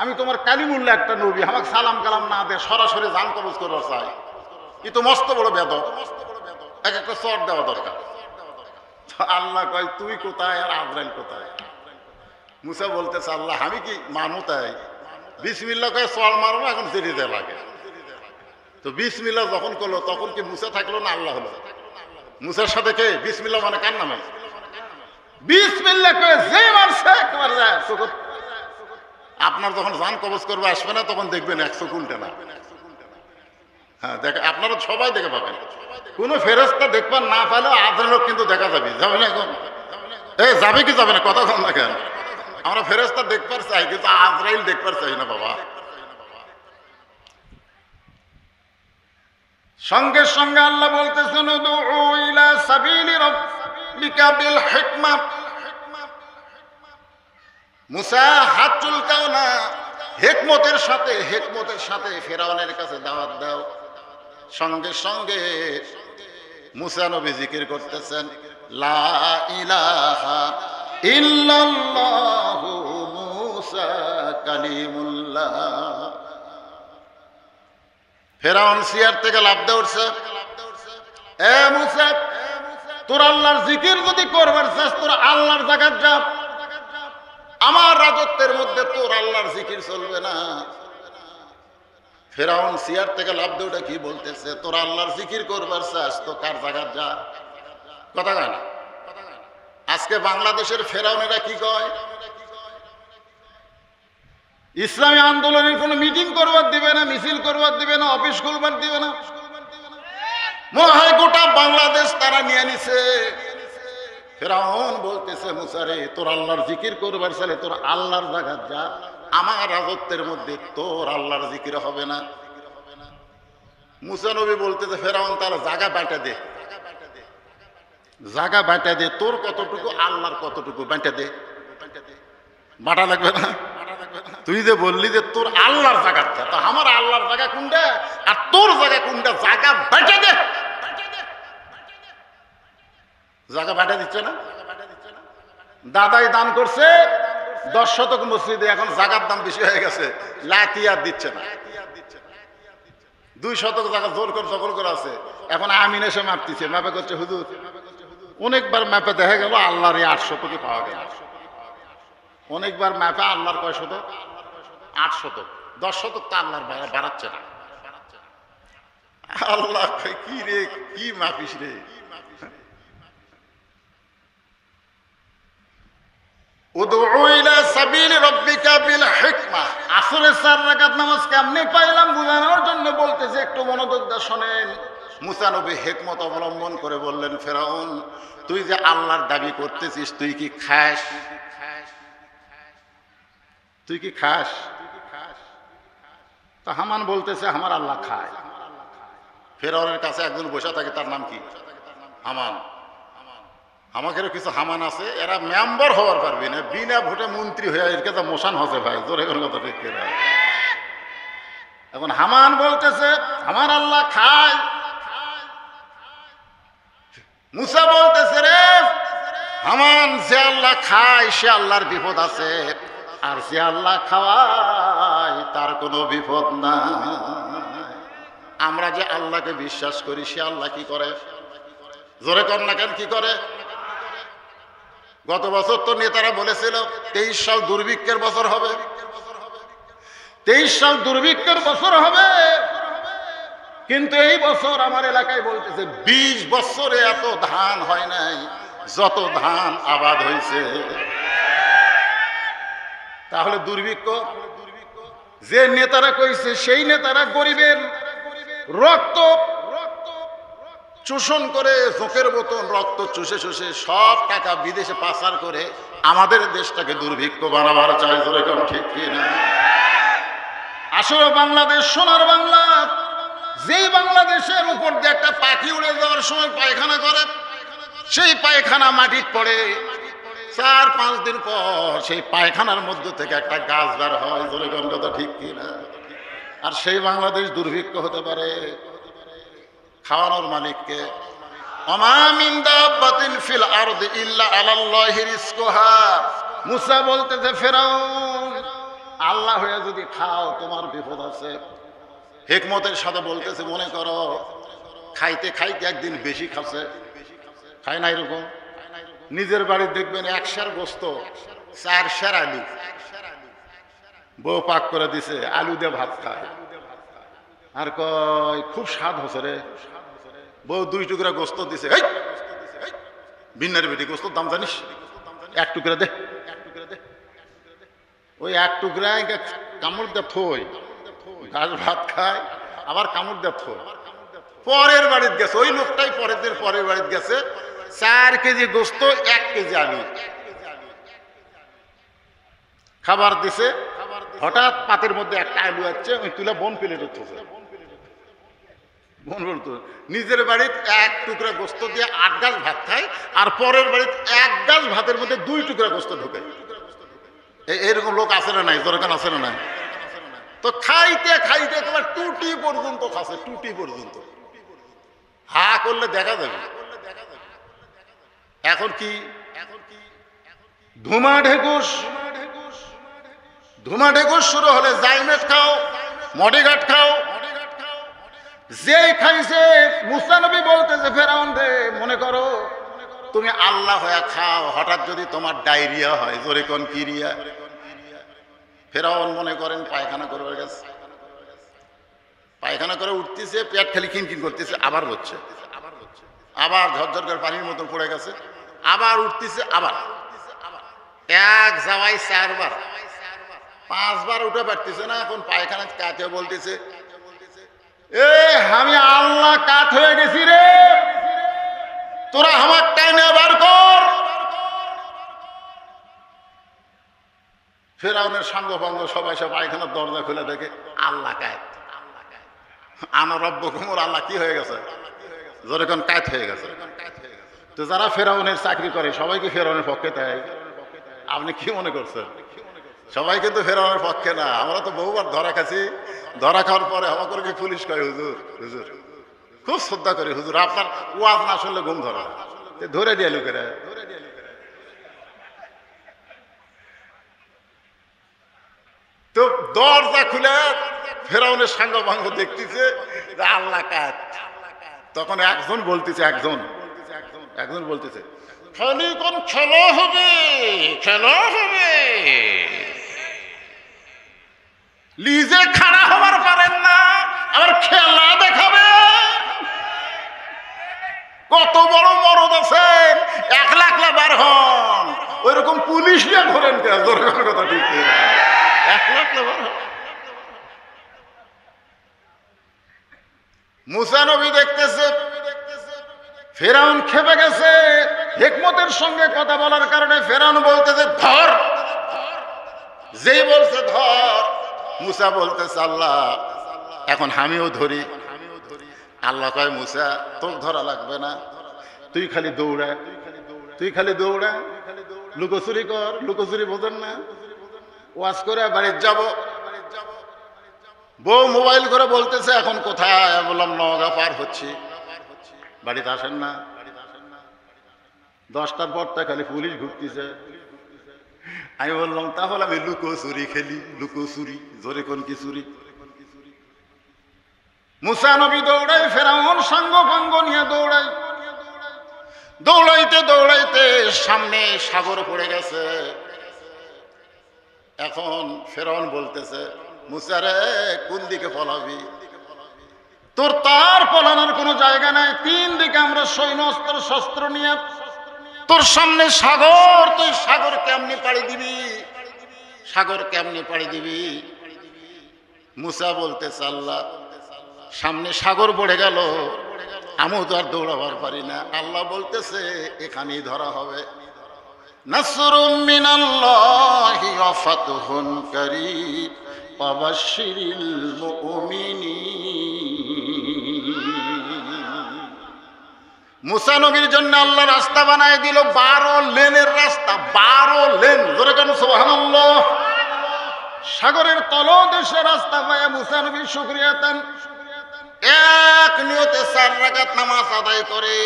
আমি তোমার কালিমুল্লাহ একটা নবী, আমাকে সালাম কালাম না দে সরাসরি জান কবজ করবার চাই। এ তো মস্ত বড় বেদব, এক একটা চট দেওয়া দরকার। আল্লাহ কয় তুই কোথায় আর আজরাইল কোথায়? মুসা বলতেছে আল্লাহ আমি কি মানু তাই? বিসমিল্লাহ কয়ে চল মারবো, এখন জেরি দেওয়া লাগে। তো বিসমিল্লাহ যখন করলো তখন কি মুসা থাকলো না আল্লাহ হলো? মুসার সাথে কে? বিসমিল্লাহ মানে কার নামে? বিসমিল্লাহ কয়ে যে মারছে একবার যায় চোখ। আপনার যখন জান কবজ করবে আসবে না তখন দেখবেন 100 কুলটা না। হ্যাঁ দেখে আপনারা সবাই দেখে পাবেন, কোন ফেরেশতা দেখবেন না পালেও আজরাইল কিন্তু দেখা যাবে। যাবে না এখন? যাবে কি যাবে না? কথা বল না কেন? আমরা ফেরেশতা দেখবার চাই কিন্তু আজরাইল দেখবার চাই না বাবা। সঙ্গে সঙ্গে আল্লাহ বলতেছেন উদউ ইলা সাবিলি রাব্বিকা বিল হিকমা। মুসা হাত চুলকাও না, হিকমতের সাথে, হিকমতের সাথে ফেরাউনের কাছে দাওয়াত দাও। সঙ্গে সঙ্গে মুসা নবী জিকির করতেছেন লা ইলাহা ইল্লাল্লাহু মুসা কালিমুল্লাহ। ফেরাউন চেয়ার থেকে লাফ দিয়ে উঠছে, এ মুসা তোর আল্লাহর জিকির যদি করবার চাস তোর আল্লাহর জায়গায় যা, আমার রাজত্বের মধ্যে তোর আল্লাহর জিকির চলবে না। ফেরাউন চেয়ার থেকে লাফ দিয়ে উঠে কি বলতেছে, তোর আল্লাহর জিকির করবার চাস তো কার জায়গায় যা। কথা কয় না? আজকে বাংলাদেশের ফেরাউনেরা কি কয়? ইসলামী আন্দোলনের কোনো মিটিং করবার দিবে না, মিছিল করবার দিবে না, অফিস খুলবার দিবে না। মনে হয় গোটা বাংলাদেশ তারা নিয়ে নিছে। ফেরাউন বলতেছে মুসা রে তোর আল্লাহর জিকির করবার চাইলে তোর আল্লাহর জায়গা যা, আমার রাজত্বের মধ্যে তোর আল্লাহর জিকির হবে না। মুসা নবী বলতেছে ফেরাউন তার জায়গা বাঁটা দে, জায়গা বাঁটা দে, তোর কতটুকু আল্লাহর কতটুকু বাঁটা দে। বাঁটা লাগবে না? তুই যে বললি যে তোর আল্লাহর জায়গাটা, তো আমার আল্লাহর জায়গা কোনটা আর তোর জায়গা কোনটা, জায়গা বাঁটা দে। জায়গা বাঁটা দিচ্ছে না? দাদাই দান করছে 10 শতক মসজিদে, এখন জায়গার দাম বেশি হয়ে গেছে, লাঠি আর দিচ্ছে না। 2 শতক জায়গা জোর করে দখল করে আছে, এখন আমিন এসে মাপতিছে, মাপে করছে হুজুর অনেকবার ম্যাপে দেখা গেল আল্লাহর 8 শতকই পাওয়া গেল। অনেকবার ম্যাপে আল্লাহর কয় শতক? 8 শতক। 10 শতক তো আল্লাহর বাড়াচ্ছে না। আল্লাহ কি রে, কি মাপিস রে? উদউ ইলা সাবিলি রাব্বিকা বিল হিকমা। আসরের 4 রাকাত নামাজ কেমনে পাইলাম বুঝানোর জন্য বলতেছে, একটু মনোযোগ দিয়ে শোনেন। মুসা নবী হিকমত অবলম্বন করে বললেন ফেরাউন তুই যে আল্লাহর দাবি করতেছিস তুই কি খাস? তুই কি খাস? তা হামান বলতেছে আমার আল্লাহ খায়। ফেরাউনের কাছে একজন বসে থাকে, তার নাম কি? হামান। আমাদেরও কিছু হামান আছে, এরা মেম্বার হওয়ার পারবি না, বিনা ভোটে মন্ত্রী হয়ে এর কাছে মোশান হসে ভাই, জোরে কোনো কথা ঠিক কিনা। এখন হামান বলতেছে আমার আল্লাহ খায়, মুসা বলতেছে রে হামান, যে আল্লাহ খায় সে আল্লাহর বিপদ আছে, আর যে আল্লাহ খাওয়ায় তার কোনো বিপদ নাই। আমরা যে আল্লাহকে বিশ্বাস করি সে আল্লাহ কি করে, জোরে কর না কেন, কি করে? গত বছর তো নেতারা বলেছিল 23 সাল দুর্ভিক্ষের বছর হবে, 23 সাল দুর্ভিক্ষের বছর হবে, কিন্তু এই বছর আমার এলাকায় বলতেছে 20 বছরে এত ধান হয় নাই যত ধান আবাদ হয়েছে। তাহলে দুর্ভিক্ষ যে নেতারা কইছে সেই নেতারা গরিবের রক্ত চোষণ করে, চোখের মতন রক্ত চুষে চুষে সব টাকা বিদেশে পাচার করে আমাদের দেশটাকে দুর্ভিক্ষ বানাবার চাই, জোরে কম ঠিক কিনা? আসলে বাংলাদেশ সোনার বাংলা, যেই বাংলাদেশের উপর দিয়ে একটা পাখি উড়ে যাওয়ার সময় পায়খানা করে, সেই পায়খানা মাটির পড়ে, 4-5 দিন পর সেই পায়খানার মধ্য থেকে একটা গাছ বের হয়, জোরে কম কথা ঠিক কিনা? আর সেই বাংলাদেশ দুর্ভিক্ষ হতে পারে। খাওয়ানোর মালিককে, ওমা মিন দাব্বাতিন ফিল আরদি ইল্লা আলাল্লাহি রিজকুহা। মুসা বলতেছে ফেরাউন, আল্লাহ হয়ে যদি খাও তোমার বিপদ আছে। হিকমতের সাথে বলতেছে মনে করো খাইতে খাইতে একদিন বেশি খাচ্ছে, খায় না এরকম। নিজের বাড়ি দেখবেন 1 সের গোস্ত 4 সের আলু, বউ পাক করে দিছে, আলু দিয়ে ভাত খায়, আর কয় খুব স্বাদ হচ্ছে রে। বউ 2 টুকরা গোস্ত দিছে, এই বিন্নার বেটি গোস্তর দাম জানিস, 1 টুকরা দে। ওই 1 টুকরা কামড় দিয়ে থই, ঘাস ভাত খায়, আবার কামড় দিয়ে থই। পরের বাড়িতে গেছে, ওই লোকটাই পরের দিন পরের বাড়িতে গেছে, 4 কেজি গোস্ত 1 কেজি আলু খাবার দিছে। হঠাৎ পাতের মধ্যে একটা আলু আছে, ওই তুলে বোন প্লেটে থুছে। নিজের বাড়িতে 1 টুকরা গোস্ত দিয়ে 8 গাছ ভাত খায়, আর পরের বাড়িতে 1 গাছ ভাতের মধ্যে 2 টুকরা গোস্ত ঢুকে। এরকম লোক আছে না নাই, দরকার আছে না নাই? তো খাইতে খাইতে তোমার টুটি পর্যন্ত খাচ্ছে, টুটি পর্যন্ত হা করলে দেখা যাবে। এখন কি ধুমা ঢেকুস, ধুমা ঢেকুস শুরু হলে জাইমেট খাও, মডিঘাট খাও, যেই খাইছে। মুসা নবী বলতেছে ফেরাউন রে, মনে করো তুমি আল্লাহ হয়ে খাও, হঠাৎ যদি তোমার ডায়রিয়া হয়, জোরে কোন কিরিয়া। ফেরাউন মনে করেন পায়খানা করবার গেছে, পায়খানা করে উঠতেছে, পেট খালি খিনখিন করতেছে, আবার হচ্ছে, আবার ঝরঝর করে পানির মতন পড়ে গেছে, আবার উঠতেছে, আবার এক যাওয়াই 4 বার, 5 বার উঠে পারতেছে না। এখন পায়খানা কাছে বলতেছে, এ আমি আল্লাহ কাত হয়ে গেছি রে, তোরা আমার টাইনে বার কর। ফেরাউনের সাঙ্গ পাঙ্গ সবাই সব পায়খানার দরজা খুলে দেখে আল্লাহ কাত, আনা রব্বকুমুর, আল্লাহ কি হয়ে গেছে, জোরে কোন কাত হয়ে গেছে। তো যারা ফেরাউনের চাকরি করে সবাই কি ফেরাউনের পক্ষে? তাই আপনি কি মনে করছেন? সবাই কিন্তু ফেরাউনের পক্ষে না। আমরা তো বহুবার ধরা খাচ্ছি, ধরা খাওয়ার পরে আমাকে কি পুলিশ কয় হুজুর, হুজুর খুব শ্রদ্ধা করি, হুজুর আপনার ওয়াজ না শুনলে ঘুম ধরে, ধরে দিয়ে লোকেরা। তো দরজা খুলে ফেরাউনের সাঙ্গ ভাঙ্গ দেখতেছে আল্লাহ কাত। তখন একজন বলতেছে, একজন বলতেছে খালি কোন খেলা হবে, খেলা হবে, লিজে খাড়া হবার পারেন না, আবার খেলা দেখাবে। কত বড় মরদ আছেন, 1 লাখ বার হন, ওই রকম পুলিশ নিয়ে ধরেন কে? কথা ঠিক, 1 লাখ বার হন। মুসা নবী দেখতেছে ফেরাউন খেপে গেছে, হিকমতের সঙ্গে কথা বলার কারণে ফেরাউন বলতেছে ধর, যেই বলছে ধর, মুসা বলতেছে আল্লাহ এখন আমিও ধরি। আল্লাহ কয় মুসা তোর ধরা লাগবে না, তুই খালি দৌড়া, তুই খালি দৌড়া, লুকোচুরি কর, লুকোচুরি বোঝেন না, ওয়াজ করে বাড়ির যাব। বউ মোবাইল করে বলতেছে এখন কোথায়? বললাম নওগাঁ পার হচ্ছি। বাড়িতে আসেন না? 10টার পরটা খালি পুলিশ ঘুরতেছে। আমি বললাম তাহলে আমি লুকোচুরি খেলি, লুকোচুরি। জোরে কোন কি চুরি? মুসা নবী দৌড়াই, ফেরাউন সাঙ্গ পাঙ্গ নিয়ে দৌড়াই। দৌড়াইতে দৌড়াইতে সামনে সাগর পড়ে গেছে। এখন ফেরাউন বলতেছে মুসা রে কোন দিকে পলাবি? তোর তার পলানোর কোনো জায়গা নাই। 3 দিকে আমরা সৈন্য অস্ত্র শস্ত্র নিয়ে, তোর সামনে সাগর, তুই সাগর কেমনি পাড়ি দিবি? সাগর কেমনি পাড়ি দিবি? মুসা বলতেছে আল্লাহ সামনে সাগর পড়ে গেল, আমিও তো আর দৌড়াবার পারি না। আল্লাহ বলতেছে এখানেই ধরা হবে। নাসরুম মিনাল্লাহি ওয়া ফাতহুন কারীম ওয়াবাশশিরিল মুমিনিন। মুসা নবীর জন্য আল্লাহ রাস্তা বানায় দিল, 12 লেনের রাস্তা, 12 লেন। জোরে কেন সুবহানাল্লাহ। সাগরের তলদেশে রাস্তা পায় মুসা নবী শুকরিয়া দেন। এক নিয়তে 4 রাকাত নামাজ আদায় করে।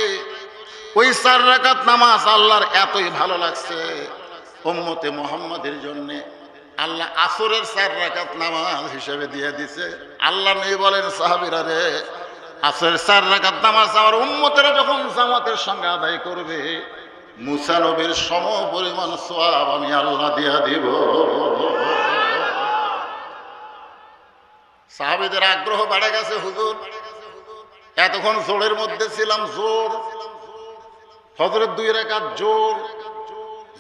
ওই 4 রাকাত নামাজ আল্লাহর এতই ভালো লাগছে, উম্মতে মুহাম্মাদের জন্য আল্লাহ আসরের 4 রাকাত নামাজ হিসেবে দিয়ে দিছে। আল্লাহ নবী বলেন সাহাবীরা রে, আসরের 4 রাকাত নামাজ আমার উম্মতেরা যখন জামাতের সঙ্গে আদায় করবে, মুসা নবীর সম পরিমাণ সওয়াব আমি আল্লাহ দিয়া দিব। সাহাবীদের আগ্রহ বেড়ে গেছে, হুজুর এতক্ষণ জোরের মধ্যে ছিলাম, জোর ফজরের 2 রাকাত জোর,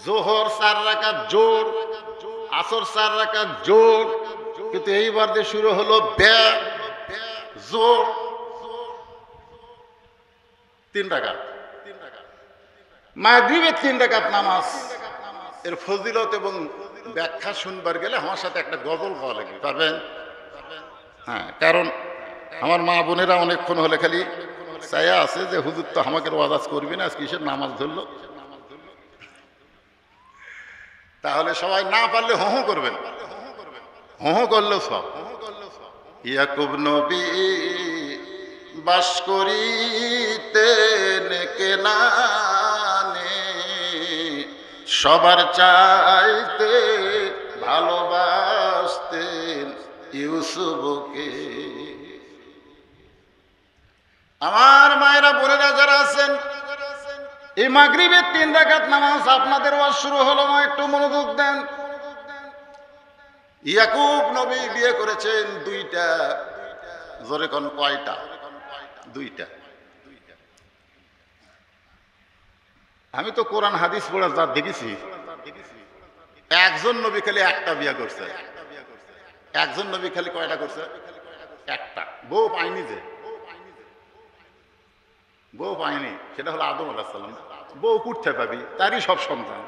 জোহর 4 রাকাত জোর, আসর 4 রাকাত জোর, কিন্তু এইবার যে শুরু হলো জোর 3 রাকাত। মাগরিবের 3 রাকাত নামাজ এর ফজিলত এবং ব্যাখ্যা শুনবার গেলে আমার সাথে একটা গজল গাওয়া লাগবে, পারবেন? হ্যাঁ, কারণ আমার মা বোনেরা অনেকক্ষণ হলে খালি চায়া আছে যে হুজুর তো আমাকে ওয়াজ করবি না, কিসের নামাজ ধরলো। তাহলে সবাই না পারলে হো করবেন, হো করলেও সব। ইয়াকুব নবী বাস করিতেন কেনানে, সবার চাইতে ভালোবাসতেন ইউসুফকে। আমার মায়েরা বোনেরা যারা আছেন, এই মাগরিবের 3 রাকাত নামাজ আপনাদের ওয়াজ শুরু হলো, একটু মনোযোগ দেন। ইয়াকুব নবী বিয়ে করেছেন 2টা। জোরে কোন কয়টা? 2টা। আমি তো কোরআন হাদিস পড়ে যা দেখেছি, একজন নবী খালি 1টা বিয়ে করছে। একজন নবী খালি কয়টা করছে? 1টা। বউ পায়নি, যে বউ পায়নি সেটা হলো আদম আলাইহিস সালাম। বউ কুঠতে পাবি, তারই সব সন্তান।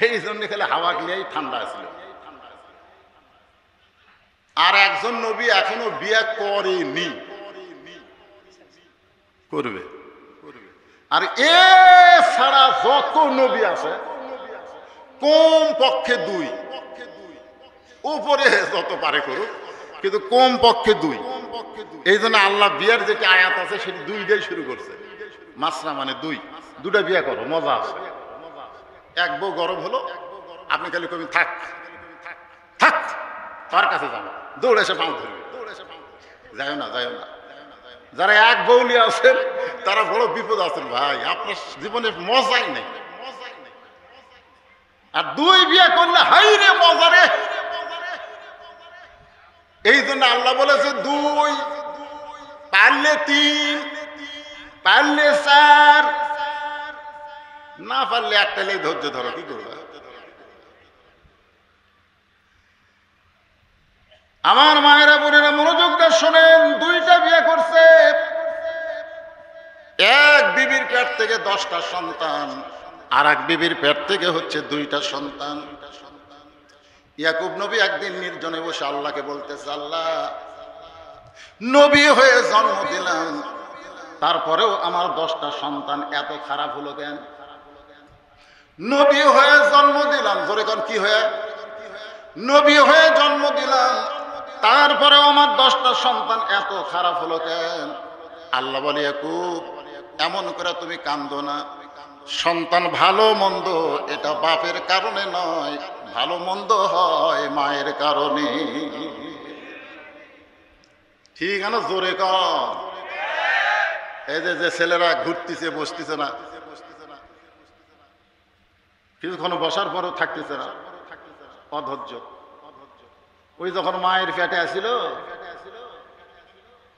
এই জন্য খালি হাওয়া গিয়েই ঠান্ডা ছিল। আর একজন নবী এখনো বিয়ে করেনি, করবে। আর এ ছাড়া যত নবী আছে কম পক্ষে 2, উপরে যত পারে করুক, কিন্তু কম পক্ষে 2। এই জন্য আল্লাহ বিয়ার যেটা আয়াত আছে সেটি 2 দিয়ে শুরু করছে। মাসরা মানে 2টা বিয়ে করো, মজা আছে। এক বউ গরম হলো, আপনি খালি কবি থাক থাক, তার কাছে যাবো, দৌড়ে এসে পাও ধরবে, যাইও না যাইও না। যারা এক বউলি আছেন তারা বড় বিপদ আছেন ভাই, আপনার জীবনে মজাই নেই। আর 2 বিয়ে করলে হাই রে মজা রে। এই জন্য আল্লাহ বলেছে 2, পারলে 3, পারলে 4, না পারলে 1টালেই ধৈর্য ধরো। কি করবে? আমার মায়েরা বোনেরা মনোযোগ দিয়ে শোনেন, 2টা বিয়ে করছে। এক বিবির পেট থেকে 10টা সন্তান, আর এক বিবির পেট থেকে হচ্ছে 2টা সন্তান। ইয়াকুব নবী একদিন নির্জনে বসে আল্লাহকে বলতেছে, আল্লাহ নবী হয়ে জন্ম দিলাম, তারপরেও আমার 10টা সন্তান এত খারাপ হলো কেন? নবী হয়ে জন্ম দিলাম, জোরে কোন কি হয়ে? নবী হয়ে জন্ম দিলাম, তারপরে আমার 10টা সন্তান এত খারাপ হলো কেন? আল্লাহ বলে ইয়াকুব, এমন করে তুমি কান্দো না। সন্তান ভালো মন্দ এটা বাপের কারণে নয়, ভালো মন্দ হয় মায়ের কারণে। ঠিক আছে না? জোরে কর। এই যে ছেলেরা ঘুরতেছে বসতেছে না, কিছুক্ষণ বসার পরও থাকতেছে না, অধৈর্য। ওই যখন মায়ের পেটে আসিল,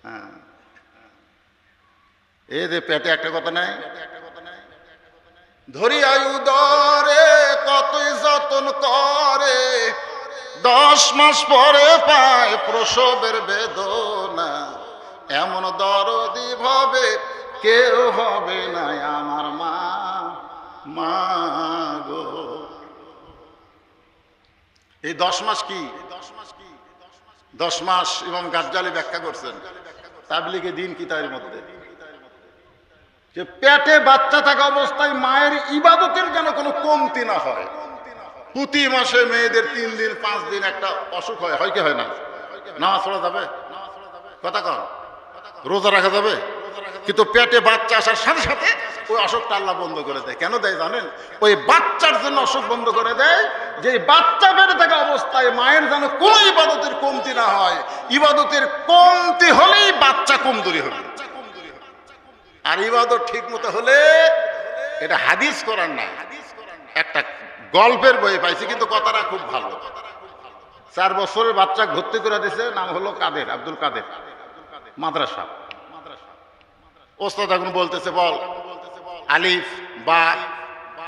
হ্যাঁ, এই যে পেটে একটা কথা নাই, ধরি আয়ু দরে কতই যতন করে, 10 মাস পরে পায় প্রসবের বেদনা, এমন দরদি ভাবে কেউ হবে না আমার মা, মা গো। এই 10 মাস কি? 10 মাস ইমাম গাজ্জালি ব্যাখ্যা করছেন তাবলীগে দিন কি তার মধ্যে, যে পেটে বাচ্চা থাকা অবস্থায় মায়ের ইবাদতের যেন কোনো কমতি না হয়। প্রতি মাসে মেয়েদের 3 দিন 5 দিন একটা অসুখ হয়, হয় কি হয় না? নামাজ পড়া যাবে, কথা কন, রোজা রাখা যাবে, কিন্তু পেটে বাচ্চা আসার সাথে সাথে ওই অসুখটা আল্লাহ বন্ধ করে দেয়। কেন দেয় জানেন? ওই বাচ্চার জন্য অসুখ বন্ধ করে দেয়, যে বাচ্চা পেটে থাকা অবস্থায় মায়ের যেন কোনো ইবাদতের কমতি না হয়। ইবাদতের কমতি হলেই বাচ্চা কমজোরি হবে, আর ইবাদত ঠিক মতো হলে, এটা হাদিস করার না, একটা গল্পের বই পাইছি, কিন্তু কথাটা খুব ভালো। 4 বছরের বাচ্চা ভর্তি করে দিয়েছে, নাম হলো কাদের, আব্দুল কাদের, মাদ্রাসা। ওস্তাদ এখন বলতেছে, বল আলিফ বা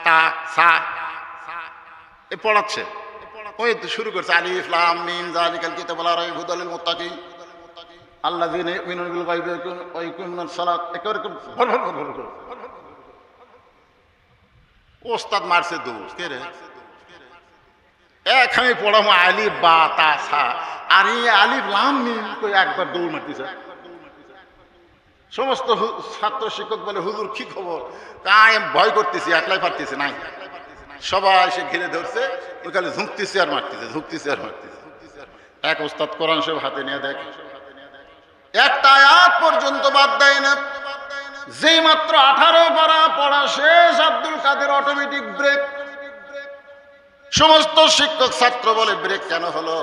তা সা, এ পড়াচ্ছে। ওই শুরু করছে আলিফ লাম মিম যালিকাল কিতাবু লা রাইবা হুদাল লিল মুত্তাকিন আল্লাযীনা ইউমিনুনা বিল গায়বি ওয়া ইউকিমুনাস সালাত। একেবারে ভর ভর ভর ভর। ওস্তাদ মারছে দৌড়, কে রে? আমি পড়াবো আলিফ বা তা সা, আর এই আলিফ লাম মিম কই একবার দৌড় মারতেছে। সমস্ত ছাত্র শিক্ষক বলে, হুজুর কি খবর? আমি ভয় করতেছি, একলাই পারতেছি নাই। সবাই এসে ঘিরে ধরছে, ওই খালি ঝুঁকতেছে আর মারতেছে, ঝুঁকতেছে আর মারতেছে। এক ওস্তাদ কোরআন শরীফ হাতে নিয়ে দেখে, একটা আয়াত পর্যন্ত বাদ দেয় না। যেই মাত্র 18 পারা পড়া শেষ, আব্দুল কাদের অটোমেটিক ব্রেক। সমস্ত শিক্ষক ছাত্র বলে, ব্রেক কেন হলো?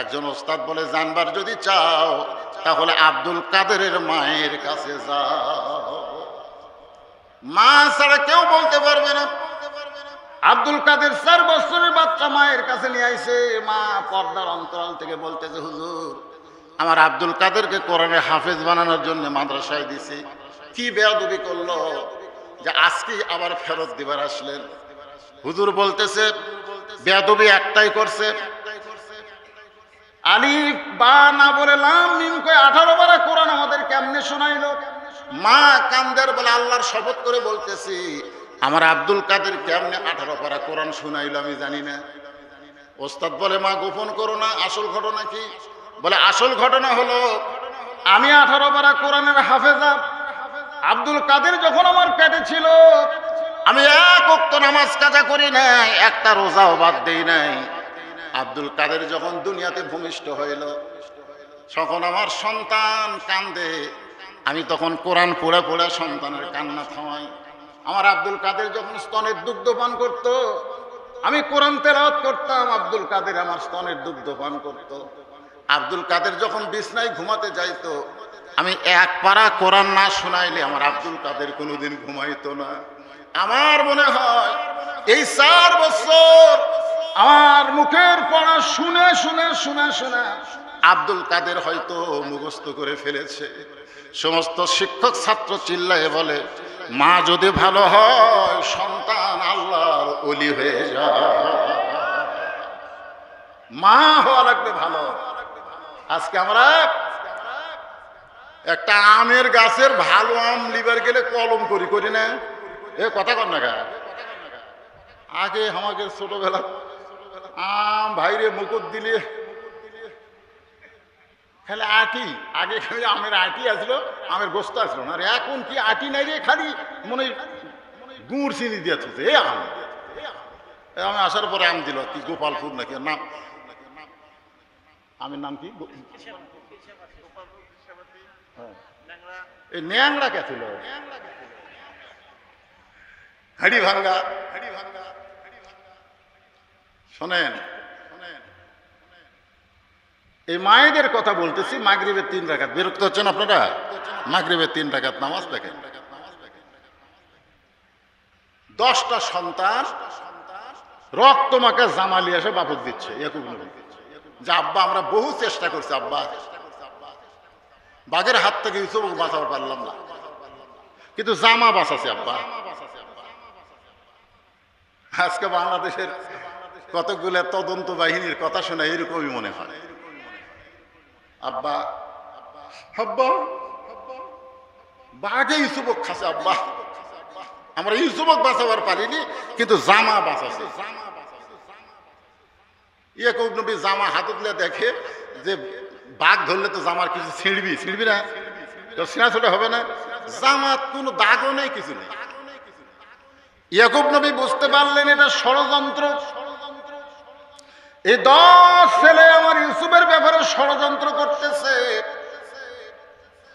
একজন ওস্তাদ বলে, জানবার যদি চাও তাহলে আব্দুল কাদেরের মায়ের কাছে যাও, মা ছাড়া কেউ বলতে পারবে না। আব্দুল কাদের 4 বছরের বাচ্চা মায়ের কাছে নিয়ে আইছে। মা পর্দার অন্তরাল থেকে বলতেছে, হুজুর আমার আব্দুল কাদেরকে কোরআনে হাফেজ বানানোর জন্য মাদ্রাসায় দিছি, কি বেয়াদবি করলো যে আজকে আবার ফেরত দিবার আসলেন? হুজুর বলতেছে, বেয়াদবি একটাই করছে, আলিফ বা না বলে লাম মিম কই 18 পারা কোরআন আমাদের কেমনে শোনাইলো? মা কান্দের বলে, আল্লাহর শপথ করে বলতেছি, আমার আব্দুল কাদের কেমনে 18 পারা কোরআন শোনাইলো আমি জানি না। ওস্তাদ বলে, মা গোপন করো না, আসল ঘটনা কি? বলে, আসল ঘটনা হলো আমি 18 পারা কোরআনের হাফেজা। আব্দুল কাদের যখন আমার পেটে ছিল, আমি 1 ওয়াক্ত নামাজ কাজা করি নাই, একটা রোজাও বাদ দেই নাই। আব্দুল কাদের যখন দুনিয়াতে ভূমিষ্ঠ হইল, তখন আমার সন্তান কান্দে, আমি তখন কোরআন পড়ে পড়ে সন্তানের কান্না থামাই। আমার আব্দুল কাদের যখন স্তনের দুগ্ধ পান করত, আমি কোরআন তেলাওয়াত করতাম, আব্দুল কাদের আমার স্তনের দুগ্ধ পান করত। আব্দুল কাদের যখন বিছনায় ঘুমাতে যাইতো, আমি 1 পারা কোরআন না শোনাইলে আমার আব্দুল কাদের কোনোদিন ঘুমাইতো না। আমার মনে হয় এই 4 বছর আমার মুখের পড়া শুনে শুনে শুনে শুনে আব্দুল কাদের হয়তো মুখস্থ করে ফেলেছে। সমস্ত শিক্ষক ছাত্র চিল্লায়ে বলে, মা যদি ভালো হয় সন্তান আল্লাহর ওলি হয়ে যায়, মা হওয়া লাগবে ভালো। আজকে আমরা একটা আমের গাছের ভালো আম লিবার গেলে কলম করি করি না, এ কথা কর না। আগে আমাদের ছোটবেলা আম ভাইরে মুকুট দিলে খালি আটি, আগে খালি আমের আটি আসলো, আমের গোস্ত আসলো না। আর এখন কি আটি নাই রে, খালি মনে গুড় চিনি দিয়ে এ আম। আমি আসার পরে আম দিল কি গোপালপুর নাকি নাম, আমি নাম কি এই ন্যাংরা কে ছিল হাড়ি ভাঙ্গা। শোনেন এই মায়েদের কথা বলতেছি, মাগরিবের 3 রাকাত, বিরক্ত হচ্ছেন আপনারা? মাগরিবের 3 রাকাত নামাজ দেখেন, 10টা সন্তান রক্ত মাখা জামালি এসে বাপক দিচ্ছে, যে আব্বা আমরা বহু চেষ্টা করছি, আব্বা বাঘের হাত থেকে ইউসুফ বাঁচাতে পারলাম না, কিন্তু জামা বাঁচাছে আব্বা। আজকে বাংলাদেশের কতগুলো তদন্ত বাহিনীর কথা শোনা এরকমই মনে হয়। আব্বা আব্বা বাঘে ইউসুফক খাসে আব্বা, আমরা ইউসুফক বাঁচাবার পারিনি, কিন্তু জামা বাঁচাছে। ইয়াকুব নবী জামা হাতে তুলে দেখে যে বাঘ ধরলে তো জামার কিছু ছিঁড়বি না, ছিঁড়া ছোটা হবে না, জামাত কোনো দাগও নেই, কিছু নেই। ইয়াকুব নবী বুঝতে পারলেন এটা ষড়যন্ত্র। এই 10 ছেলে আমার ইউসুফের ব্যাপারে ষড়যন্ত্র করতেছে।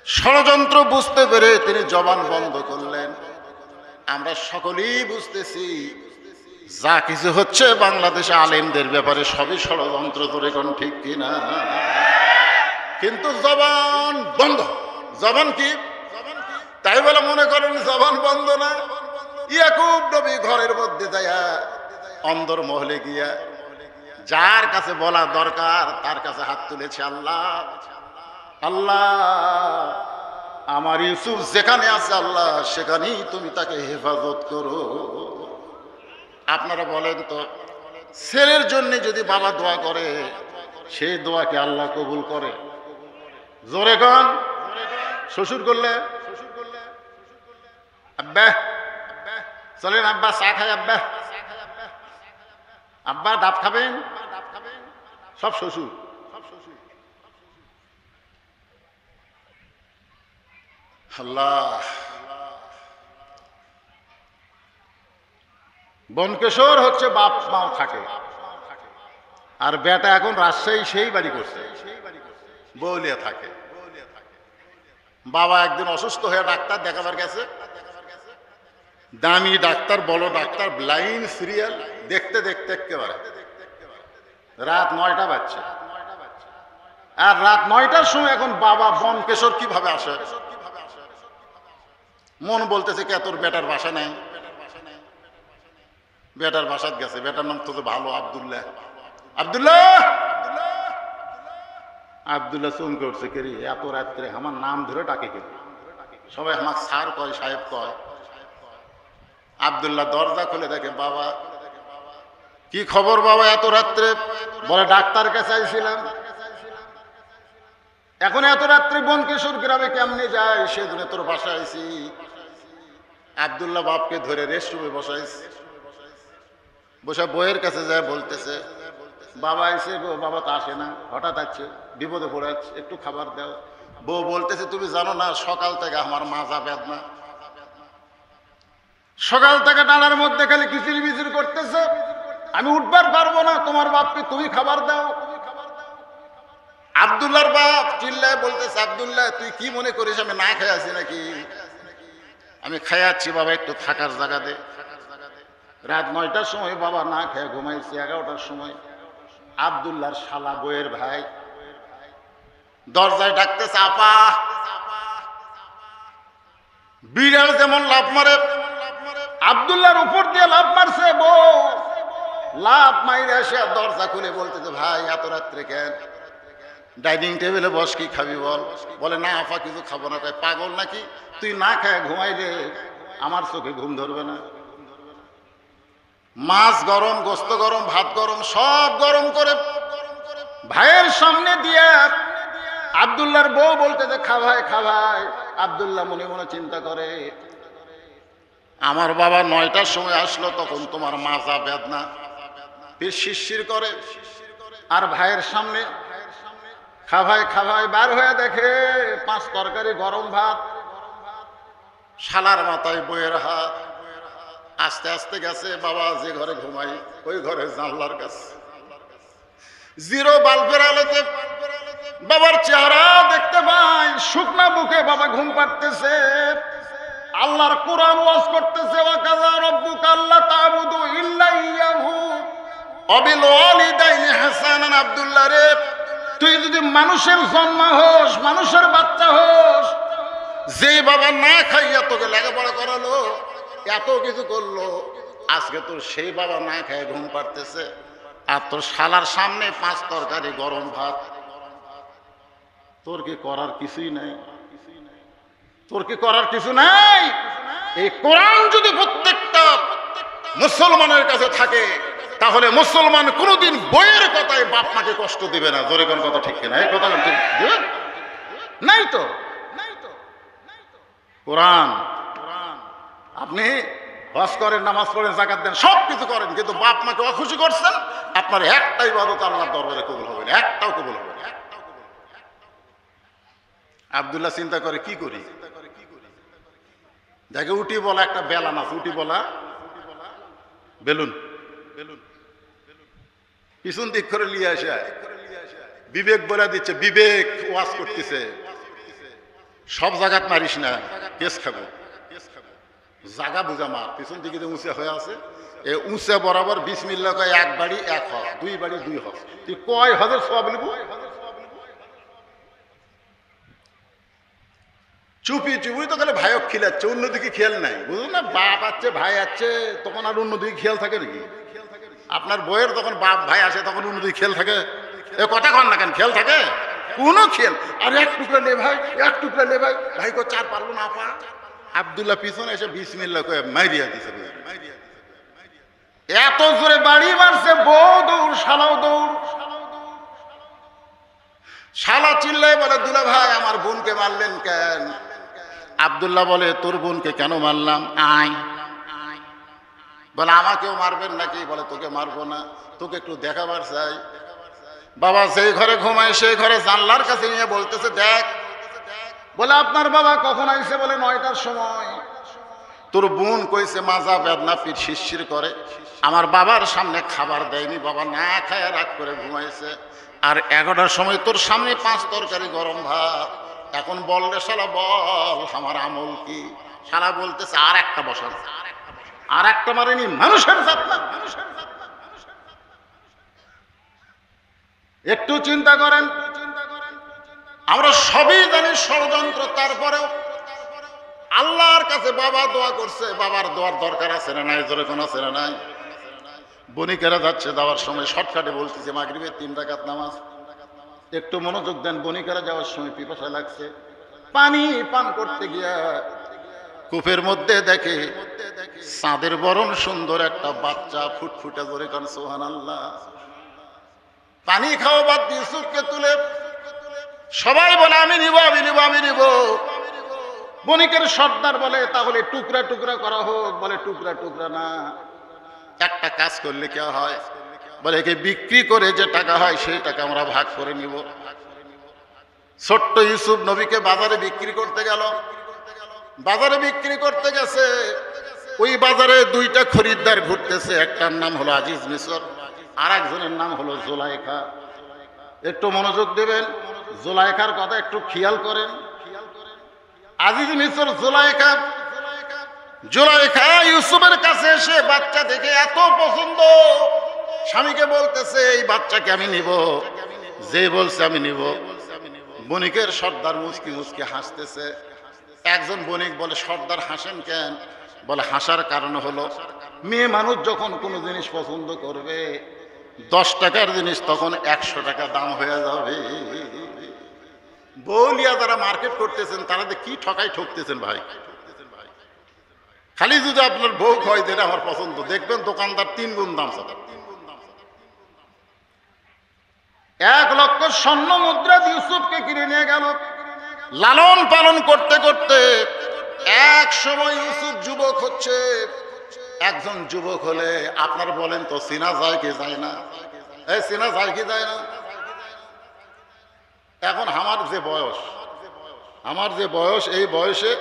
ষড়যন্ত্র বুঝতে পেরে তিনি জবান বন্ধ করলেন। আমরা সকলেই বুঝতেছি যা কিছু হচ্ছে বাংলাদেশে আলেমদের ব্যাপারে সবই ষড়যন্ত্র, ধরে কোন ঠিক কিনা? কিন্তু জবান বন্ধ। জবান কি তাই বলে মনে করেন জবান বন্ধ না? ইয়াকুব নবী ঘরের মধ্যে যায়া অন্দর মহলে গিয়া যার কাছে বলা দরকার তার কাছে হাত তুলেছে। আল্লাহ আল্লাহ আমার ইউসুফ যেখানে আছে আল্লাহ সেখানেই তুমি তাকে হেফাজত করো। আপনারা বলেন তো, ছেলের জন্য যদি বাবা দোয়া করে সেই দোয়াকে আল্লাহ কবুল করে? জোরে কন। শ্বশুর করলে আব্বা চলেন আব্বা চা খাই, আব্বা আব্বা ডাব খাবেন, সব শ্বশুর। আল্লাহ বনকেশর হচ্ছে বাপ মাও থাকে, আর বেটা এখন রাজশাহী সেই বাড়ি করছে, বৌলিয়া থাকে। বাবা একদিন অসুস্থ হয়ে ডাক্তার দেখাবার গেছে, দামি ডাক্তার, বড় ডাক্তার, লাইন সিরিয়াল দেখতে দেখতে একেবারে রাত 9টা বাজছে। আর রাত 9টার সময় এখন বাবা বনকেশর কিভাবে আসে? মন বলতেছে কে তোর বেটার বাসা নেই, বেটার বাসাত গেছে। বেটার নাম তো ভালো, আব্দুল্লাহ। আব্দুল্লাহ আব্দুল্লাহ চুন করছে, কেরি এত রাত্রে আমার নাম ধরে ডাকে কে? সবাই আমার স্যার কয়, সাহেব কয়। আব্দুল্লাহ দরজা খুলে দেখে বাবা। কি খবর বাবা এত রাত্রে? বলে ডাক্তার কাছে আইছিলাম। এখন এত রাত্রে বনকেশর গ্রামে কেমনে যায়, সেজন্য তোর বাসায় আইছি। আব্দুল্লাহ বাপকে ধরে রেস্টরুমে বসাইছে, বসে বইয়ের কাছে যায় বলতেছে বাবা আইসে গো। বাবা তো আসে না, হঠাৎ আসছে, বিপদে পড়ে যাচ্ছে, একটু খাবার দাও। বউ বলতেছে তুমি জানো না সকাল থেকে আমার মাজা বেদনা, সকাল থেকে ডালার মধ্যে খালি কিচির বিচির করতেছে, আমি উঠবার পারবো না, তোমার বাপকে তুমি খাবার দাও। আব্দুল্লাহর বাপ চিল্লায় বলতেছে আব্দুল্লাহ তুই কি মনে করিস আমি না খেয়ে আছি নাকি? আমি খাইয়াচ্ছি বাবা, একটু থাকার জায়গা দে। রাত 9টার সময় বাবা না খেয়ে ঘুমাইছে। 11টার সময় আব্দুল্লাহর শালা বইয়ের ভাই দরজায় ডাকতেছে আপা। বিড়াল যেমন লাফ মারে আব্দুল্লাহর উপর দিয়ে লাফ মারছে বউ। লাফ মাইরে এসে দরজা খুলে বলতেছে ভাই এত রাত্রে কেন? ডাইনিং টেবিলে বস, কি খাবি বল? বলে না আপা কিছু খাবো না। কয় পাগল নাকি? তুই না খায় ঘুমাইলে আমার চোখে ঘুম ধরবে না? মাছ গরম, গোস্ত গরম, ভাত গরম, সব গরম করে ভাইয়ের সামনে দিয়ে আব্দুল্লাহর বউ বলতেছে খাওয়াই খাওয়াই। আব্দুল্লাহ মনে মনে চিন্তা করে আমার বাবা 9টার সময় আসলো, তখন তোমার মাজা বেদনা, শিরশির করে। আর ভাইয়ের সামনে খাওয়াই খাওয়াই বার হয়ে দেখে 5 তরকারি গরম ভাত, শালার মাথায় বইয়ের হাত। আস্তে আস্তে গেছে বাবা যে ঘরে ঘুমাই ওই ঘরে জানলার কাছে জিরো বাল্বের আলোতে বাবার চেহারা দেখতে পাই, শুকনা বুকে বাবা ঘুম পাড়তেছে, আল্লাহর কোরআন ওয়াজ করতেছে, ওয়াকাযা রাব্বুকা আল্লা তা'বুদু ইল্লা ইয়াহু ওয়া বিল ওয়ালিদাইনি হাসানান। আব্দুল্লাহ রে, তুই যদি মানুষের জন্ম হোস, মানুষের বাচ্চা হোস, যে বাবা না খাইয়া তোকে লেখাপড়া করালো, এত কিছু করলো, আজকে তোর সেই বাবা না খায় ঘুম পাড়তেছে, আর তোর শালার সামনে 5 তরকারি গরম ভাত, তোর কি করার কিছুই নাই? তোর কি করার কিছু নাই? এই কোরআন যদি প্রত্যেকটা মুসলমানের কাছে থাকে, তাহলে মুসলমান কোনোদিন বইয়ের কথায় বাপ মাকে কষ্ট দিবে না। জোরে কোন কথা ঠিক কিনা? এই কথা ঠিক দিবে নাই তো? কোরআন, আপনি হজ করেন, নামাজ পড়েন, যাকাত দেন, সব কিছু করেন, কিন্তু বাপ মাকে অখুশি করছেন, আপনার একটাই ইবাদত আল্লাহর দরবারে কবুল হবে না, একটাও কবুল হবে না। আব্দুল্লাহ চিন্তা করে কি করি, দেখে উটি বলা একটা বেলা মাছ, উটি বলা বেলুন, পিছন দিক করে নিয়ে আসে, বিবেক বলে দিচ্ছে, বিবেক ওয়াজ করতেছে, সব জায়গাত মারিস না, কেস খাবো, জাগা বুঝা মার, পিছন দিকে যে উঁচা হয়ে আছে, এ উঁচা বরাবর বিসমিল্লাহ কয়, 1 বাড়ি 1 হজ, 2 বাড়ি 2 হজ, তুই কয় হজের সওয়াব লিবু? চুপি চুপি তো তাহলে ভাইও খিলাচ্ছে, অন্যদিকে খেয়াল নাই, বুঝুন না? বাপ আছে, ভাই আছে, তখন আর অন্যদিকে খেয়াল থাকে নাকি? আপনার বইয়ের তখন বাপ ভাই আসে, তখন অন্যদিকে খেয়াল থাকে? এ কথা কন না কেন, খেয়াল থাকে? কোনো খেয়াল, আর 1 টুকরা নে ভাই, 1 টুকরা নে ভাই, ভাই কো 4 পারলো না পা। আব্দুল্লাহ পিছনে এসে বিসমিল্লাহ কয়ে মাইরিয়া দিছে, এত জোরে বাড়ি মারছে, বউ দৌড়, শালাও দৌড়। শালা চিল্লায় বলে, দুলা ভাই আমার বোনকে মারলেন কেন? আব্দুল্লাহ বলে, তোর বোনকে কেন মারলাম? আয়। বলে, আমাকেও মারবেন নাকি? বলে, তোকে মারবো না, তোকে একটু দেখাবার চাই। বাবা যেই ঘরে ঘুমায় সেই ঘরে জানলার কাছে নিয়ে বলতেছে, দেখ। বলে, আপনার বাবা কখন আইছে? বলে, 9টার সময়। তোর বোন কইছে মাজা বেদনা, পিঠ শিরশির করে, আমার বাবার সামনে খাবার দেয়নি, বাবা না খায় রাগ করে ঘুমাইছে, আর 11টার সময় তোর সামনে 5 তরকারি গরম ভাত। এখন বললে শালা বল আমার আমল কি? শালা বলতেছে, আর একটা বসান, আর একটা মারেনি, মানুষের জাত না, মানুষের জাত না। একটু চিন্তা করেন, আমরা সবই জানি ষড়যন্ত্র, তারপরেও আল্লাহর কাছে বাবা দোয়া করছে, বাবার দোয়ার দরকার আছে না নাই? জোরে কোন আছে না নাই? বণিকেরা যাচ্ছে, যাওয়ার সময় শর্টকাটে বলতেছে, মাগরিবের 3 রাকাত নামাজ, একটু মনোযোগ দেন। বণিকেরা যাওয়ার সময় পিপাসা লাগছে, পানি পান করতে গিয়া কূপের মধ্যে দেখে চাঁদের বরণ সুন্দর একটা বাচ্চা ফুটফুটে, জোরে কোন সুবহানাল্লাহ। পানি খাওয়া বাদ দিয়ে ইউসুফকে তুলে সবাই বলে, আমি নিব, আমি নিব, আমি নিব। বণিকের সর্দার বলে, তাহলে টুকরা টুকরা করা হোক। বলে, টুকরা টুকরা না, একটা কাজ করলে কে হয়? বলে, একে বিক্রি করে যে টাকা হয় সেই টাকা আমরা ভাগ করে নিব। ছোট্ট ইউসুফ নবীকে বাজারে বিক্রি করতে গেল, বাজারে বিক্রি করতে গেছে, ওই বাজারে 2টা খরিদ্দার ঘুরতেছে, একটার নাম হলো আজিজ মিশর, আর একজনের নাম হলো জুলাইখা। একটু মনোযোগ দেবেন, জুলাইখার কথা একটু খেয়াল করেন। আজিজ মিশর জুলাইখা, জুলাইখা ইউসুফের কাছে এসে বাচ্চা দেখে এত পছন্দ, স্বামীকে বলতেছে, এই বাচ্চাকে আমি নিব। যে বলছে আমি নিব। বণিকের সর্দার মুচকি মুচকি হাসতেছে। একজন বণিক বলে, সর্দার হাসেন কেন? বলে, হাসার কারণ হলো, মেয়ে মানুষ যখন কোনো জিনিস পছন্দ করবে, 10 টাকার জিনিস তখন 100 টাকা দাম হয়ে যাবে। বউলিয়া যারা মার্কেট করতেছেন তারা কি ঠকতেছেন ভাই? খালি যদি আপনার বউ হয় যেটা আমার পছন্দ, দেখবেন দোকানদার 3 গুণ দাম চাবে। 1 লক্ষ স্বর্ণ মুদ্রা ইউসুফকে কিনে নিয়ে গেল। লালন পালন করতে করতে এক সময় ইউসুফ যুবক হচ্ছে। একজন যুবক হলে আপনার বলেন তো, চেনা যায় কি যায় না? এই চেনা যায় কি যায় না? এখন আমার যে বয়স, এই বয়সে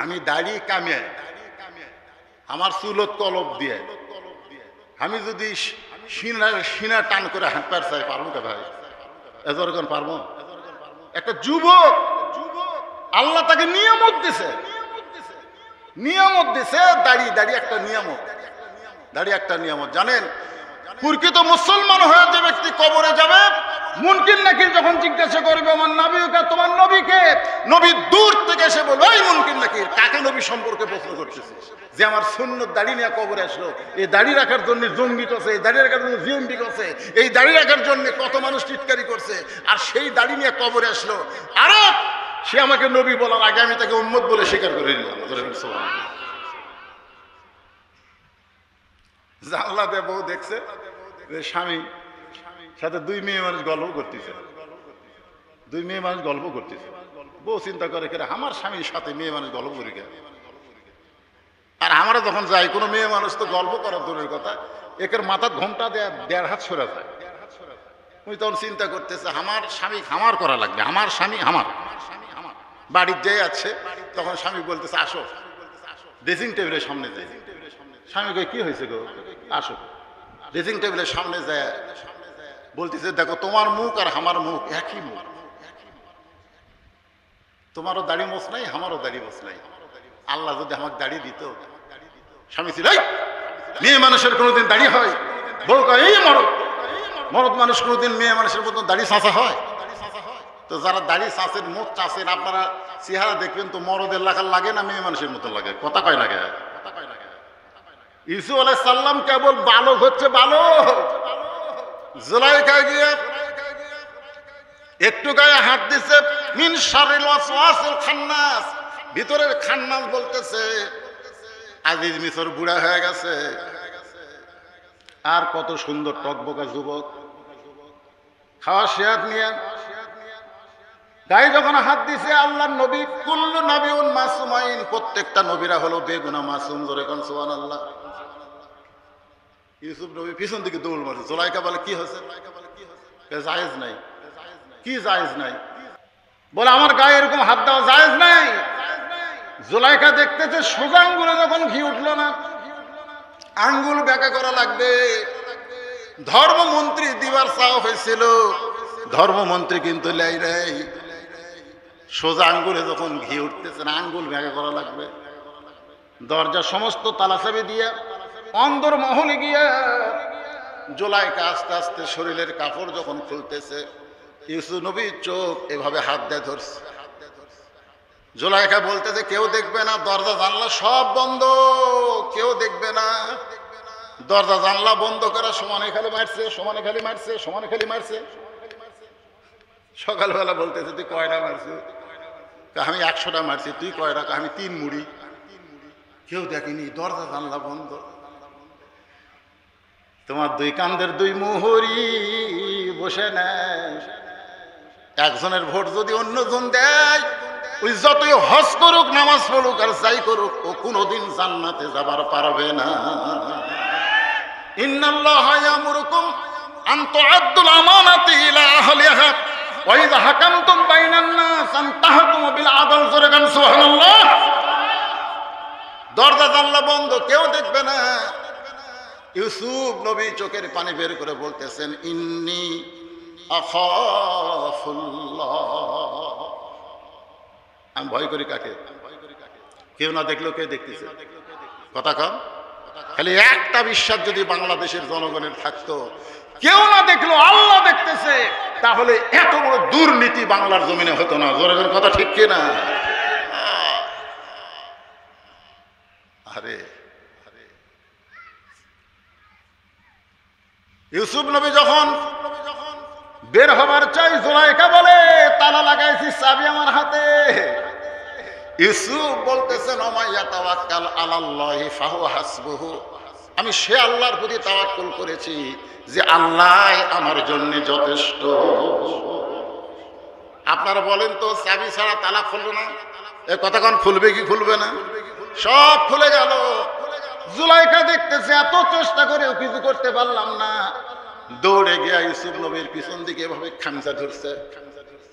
আমি দাড়ি কামিয়ে আমার চুলত কলব দিয়ে আমি যদি সিনা টান করে হাত পার চাই পারবো কে ভাই? এজরগণ পারবো? একটা যুবক আল্লাহ তাকে নিয়ামত দিছে, দাড়ি একটা নিয়ামত, দাড়ি একটা নিয়ামত। জানেন প্রকৃত মুসলমান হয়ে যে ব্যক্তি কবরে যাবে, মুনকির নাকির যখন জিজ্ঞাসা করবে আমার নবীকে, তোমার নবীকে, নবী দূর থেকে এসে বলবে এই মুনকির নাকির কাকে নবী সম্পর্কে প্রশ্ন করতেছে? যে আমার সুন্নত দাড়ি নিয়ে কবরে আসলো, এই দাড়ি রাখার জন্য জঙ্গি করছে, এই দাড়ি রাখার জন্য জিএমপি করছে, এই দাড়ি রাখার জন্য কত মানুষ টিটকারি করছে, আর সেই দাড়ি নিয়ে কবরে আসলো। আরো সে আমাকে নবী বলার আগে আমি তাকে উম্মত বলে স্বীকার করে নিলাম। জানলা দিয়ে বউ দেখছে যে স্বামী সাথে দুই মেয়ে মানুষ গল্প করতেছে, বউ চিন্তা করে কেন আমার স্বামীর সাথে মেয়ে মানুষ গল্প করি কেন? আর আমরা যখন যাই কোনো মেয়ে মানুষ তো গল্প করার দূরের কথা, একের মাথার ঘোমটা দেড় হাত সরে যায়। ওই তখন চিন্তা করতেছে আমার স্বামী খামার করা লাগবে, আমার স্বামী আমার বাড়ির যে আছে। তখন স্বামী বলতেছে আসো, ড্রেসিং টেবিলের সামনে যাই। স্বামী কই কি হয়েছে গো? আসো। ড্রেসিং টেবিলের সামনে যায় বলতেছে দেখো তোমার মুখ আর আমার মুখ একই মুখ, তোমারও দাড়ি মোছ নাই আমারও দাড়ি মোছ নাই, আল্লাহ যদি আমাকে দাড়ি দিত। স্বামী ছিল মেয়ে মানুষের কোনোদিন দাড়ি হয়? বউ কয় এই মরদ মানুষ কোনোদিন মেয়ে মানুষের মতন দাড়ি চাঁচা হয়? তো যারা দাড়ি চাঁচেন, মুখ চাঁচেন, আপনারা চেহারা দেখবেন তো মরদের লাগার লাগে না মেয়ে মানুষের মতো লাগে? কথা কয় লাগে? ইসু আলাইহিস সালাম কেবল বালক হচ্ছে, বালক। জুলাইখা গিয়ে একটু গায়ে হাত দিছে, মিন শারিল ওয়াসওয়াসিল খান্নাস, ভিতরের খান্নাস বলতেছে আজিজ মিশর বুড়া হয়ে গেছে, আর কত সুন্দর টকবকা যুবক খাওয়া শেয়াত নিয়ে গায়ে যখন হাত দিছে। আল্লাহর নবী কুল্লু নবিউন মাসুমাইন, প্রত্যেকটা নবীরা হলো বেগুনা মাসুম। জোরে কোন সুবহানাল্লাহ। ইউসুফ নবী পিছন দিকে দৌড় মারছে। জুলাইখা বলে কি হয়েছে? জায়েজ নাই। কি জায়েজ নাই? বলে আমার গায়ে এরকম হাত দেওয়া জায়েজ নাই। জুলাইখা দেখতেছে সোজা আঙ্গুলে যখন ঘি উঠলো না, আঙ্গুল ব্যাকা করা লাগবে। ধর্মমন্ত্রী দিবার চাওয়া হয়েছিল, ধর্মমন্ত্রী কিন্তু লাই নাই। সোজা আঙ্গুলে যখন ঘি উঠতেছে না, আঙ্গুল ব্যাকা করা লাগবে। দরজা সমস্ত তালাচাবি দিয়ে অন্দর মহলে গিয়া জুলাইখা আস্তে আস্তে শরীরের কাপড় যখন খুলতেছে, ইউসুফ নবী চোখ এভাবে হাত দিয়ে ধরছে। জুলাইখা বলতেছে কেউ দেখবে না, দরজা জানলা সব বন্ধ, কেউ দেখবে না। দরজা জানলা বন্ধ করা সমানে খালি মারছে, সমানে খালি মারছে, সমানে খালি মারছে। সকালবেলা বলতেছে তুই কয়টা মারছি? আমি 100টা মারছি। তুই কয়টা? আমি 3 মুড়ি। কেউ দেখেনি, দরজা জানলা বন্ধ। তোমার 2 কান্দের 2 মুহুরি বসে নেয়। একজনের ভোট যদি অন্যজন দেয়, ওই যতই হজ করুক, নামাজ পড়ুক আর যাই করুক, ও কোনোদিন জান্নাতে যাবার পারবে না। ইন্নাল্লাহা ইয়ামুরুকুম আন তুআদ্দুল আমানাতি ইলা আহলিহা ওয়া ইযা হাকামতুম বাইনান নাস আন তাহকুমু বিল আদল। জোরে গান সুবহানাল্লাহ। দরজা জানলা বন্ধ, কেউ দেখবে না। ইউসুফ নবী চোখের পানি বের করে বলতেছেন ইন্নী আখাফুল্লাহ, আমি ভয় করি কাকে? কেউ না দেখলেও কে দেখতেছে? কথা কম। খালি একটা বিশ্বাস যদি বাংলাদেশের জনগণের থাকতো, কেউ না দেখলো আল্লাহ দেখতেছে, তাহলে এত বড় দুর্নীতি বাংলার জমিনে হতো না। জনগণের কথা ঠিক কিনা? আরে ইউসুফ নবী যখন বের হবার চাই, জুলাইখা বলে তালা লাগাইছি, চাবি আমার হাতে। ইউসুফ বলতেছেন ওমাইয়া তাওয়াক্কাল আলাল্লাহি ফাহুয়া হাসবুহু, আমি সে আল্লাহর প্রতি তাওয়াক্কুল করেছি যে আল্লাহ আমার জন্য যথেষ্ট। আপনারা বলেন তো চাবি ছাড়া তালা খুলবে না? এ কথাক্ষণ খুলবে কি খুলবে না? সব খুলে গেল। জুলাইখা দেখতেছে এত চেষ্টা করেও কিছু করতে পারলাম না। দৌড়ে গিয়া ইউসুফ নবীর পিছন দিকে এভাবে খামচা ধরছে,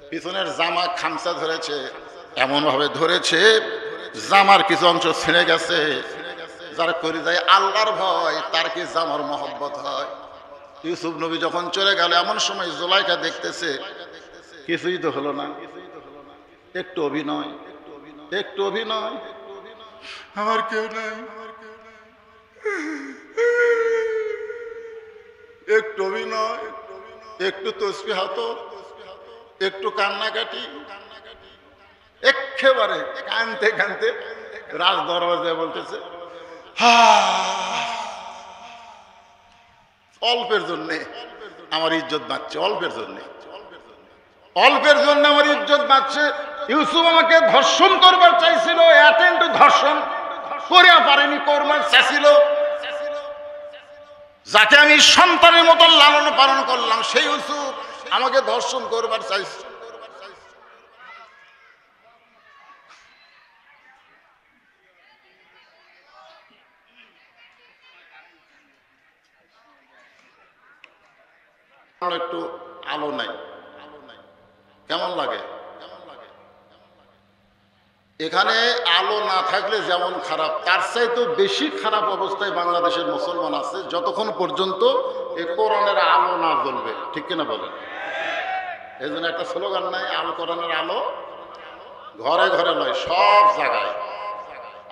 পিছনের জামা খামচা ধরেছে, এমন ভাবে ধরেছে জামার কিছু অংশ ছিঁড়ে গেছে। যারা করে যায় আল্লাহর ভয়, তার কি জামার মহব্বত হয়? ইউসুফ নবী যখন চলে গেল, এমন সময় জুলাইখা দেখতেছে কিছুই তো হলো না, একটু অভিনয়, একটু অভিনয়, আমার কেউ নাই, একটু অভিনয়, একটু তসবিহ হাত, একটু কান্নাকাটি, একেবারে কানতে কানতে রাজ দরবাজায় বলতেছে অল্পের জন্যে আমার ইজ্জত বাঁচছে, অল্পের জন্যে, অল্পের জন্য আমার ইজ্জত বাঁচছে। ইউসুফ আমাকে ধর্ষণ করবার চাইছিল, অ্যাটেন্ড ধর্ষণ করে পারেনি, করবার চাইছিল। যাকে আমি সন্তানের মতো লালন পালন করলাম, সেই ইউসুফ আমাকে ধর্ষণ করবার চাইছে। একটু আলো নাই, কেমন লাগে? এখানে আলো না থাকলে যেমন খারাপ, তার চাইতে বেশি খারাপ অবস্থায় বাংলাদেশের মুসলমান আছে, যতক্ষণ পর্যন্ত এই কোরআনের আলো না জ্বলবে। ঠিক কিনা বলেন? এই জন্য একটা স্লোগান নাই, আল কোরআনের আলো ঘরে ঘরে নয়, সব জায়গায়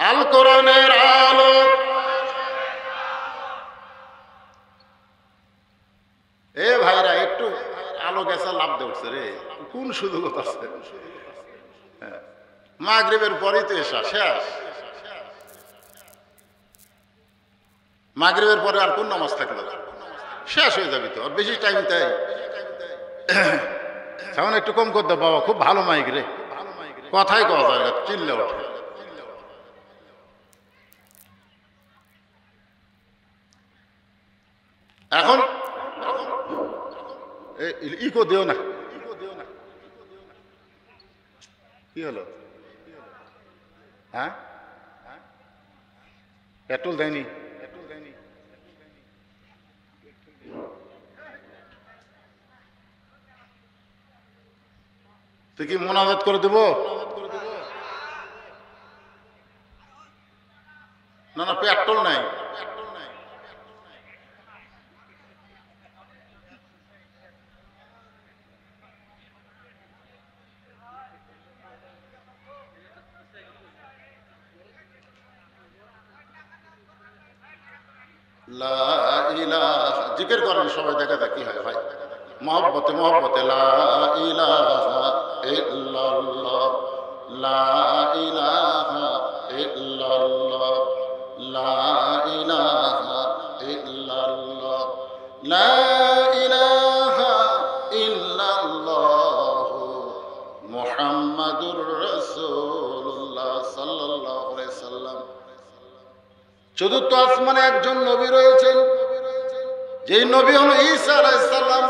আল কোরআনের আলো। এ ভাইরা, একটু আলো গেছে লাভ দেউছে রে, কোন সুযোগ আছে? মাগরিবের পরেই তো এসা শেষ, মাগরিবের পরে আর কোন নামাজ থাকলো? শেষ হয়ে যাবি তো, আর বেশি টাইম তাই। সামনে একটু কম করতে বাবা, খুব ভালো মাইক রে, কথাই কথা চিল্লে ওঠে। এখন ইকো দিও না, কি হলো? হ্যাঁ, পেট্রোল দেয়নি? তুই কি মোনাজাত করে দেবো? না না, পেট্রোল নাই। লা ইলাহা, জিকির করেন সবাই, দেখা যাক কি হয় ভাই, মহব্বতে মহব্বতে। লা ইলাহা ইল্লাল্লাহ, লা ইলাহা ইল্লাল্লাহ, লা ইলাহা ইল্লাল্লাহ, লা ইলাহা ইল্লাল্লাহ মুহাম্মাদুর রাসূলুল্লাহ সাল্লাল্লাহু আলাইহি সাল্লাম। চতুর্থ আসমানে একজন নবী রয়েছেন, যেই নবী হল ঈসা আলাইহিস সালাম।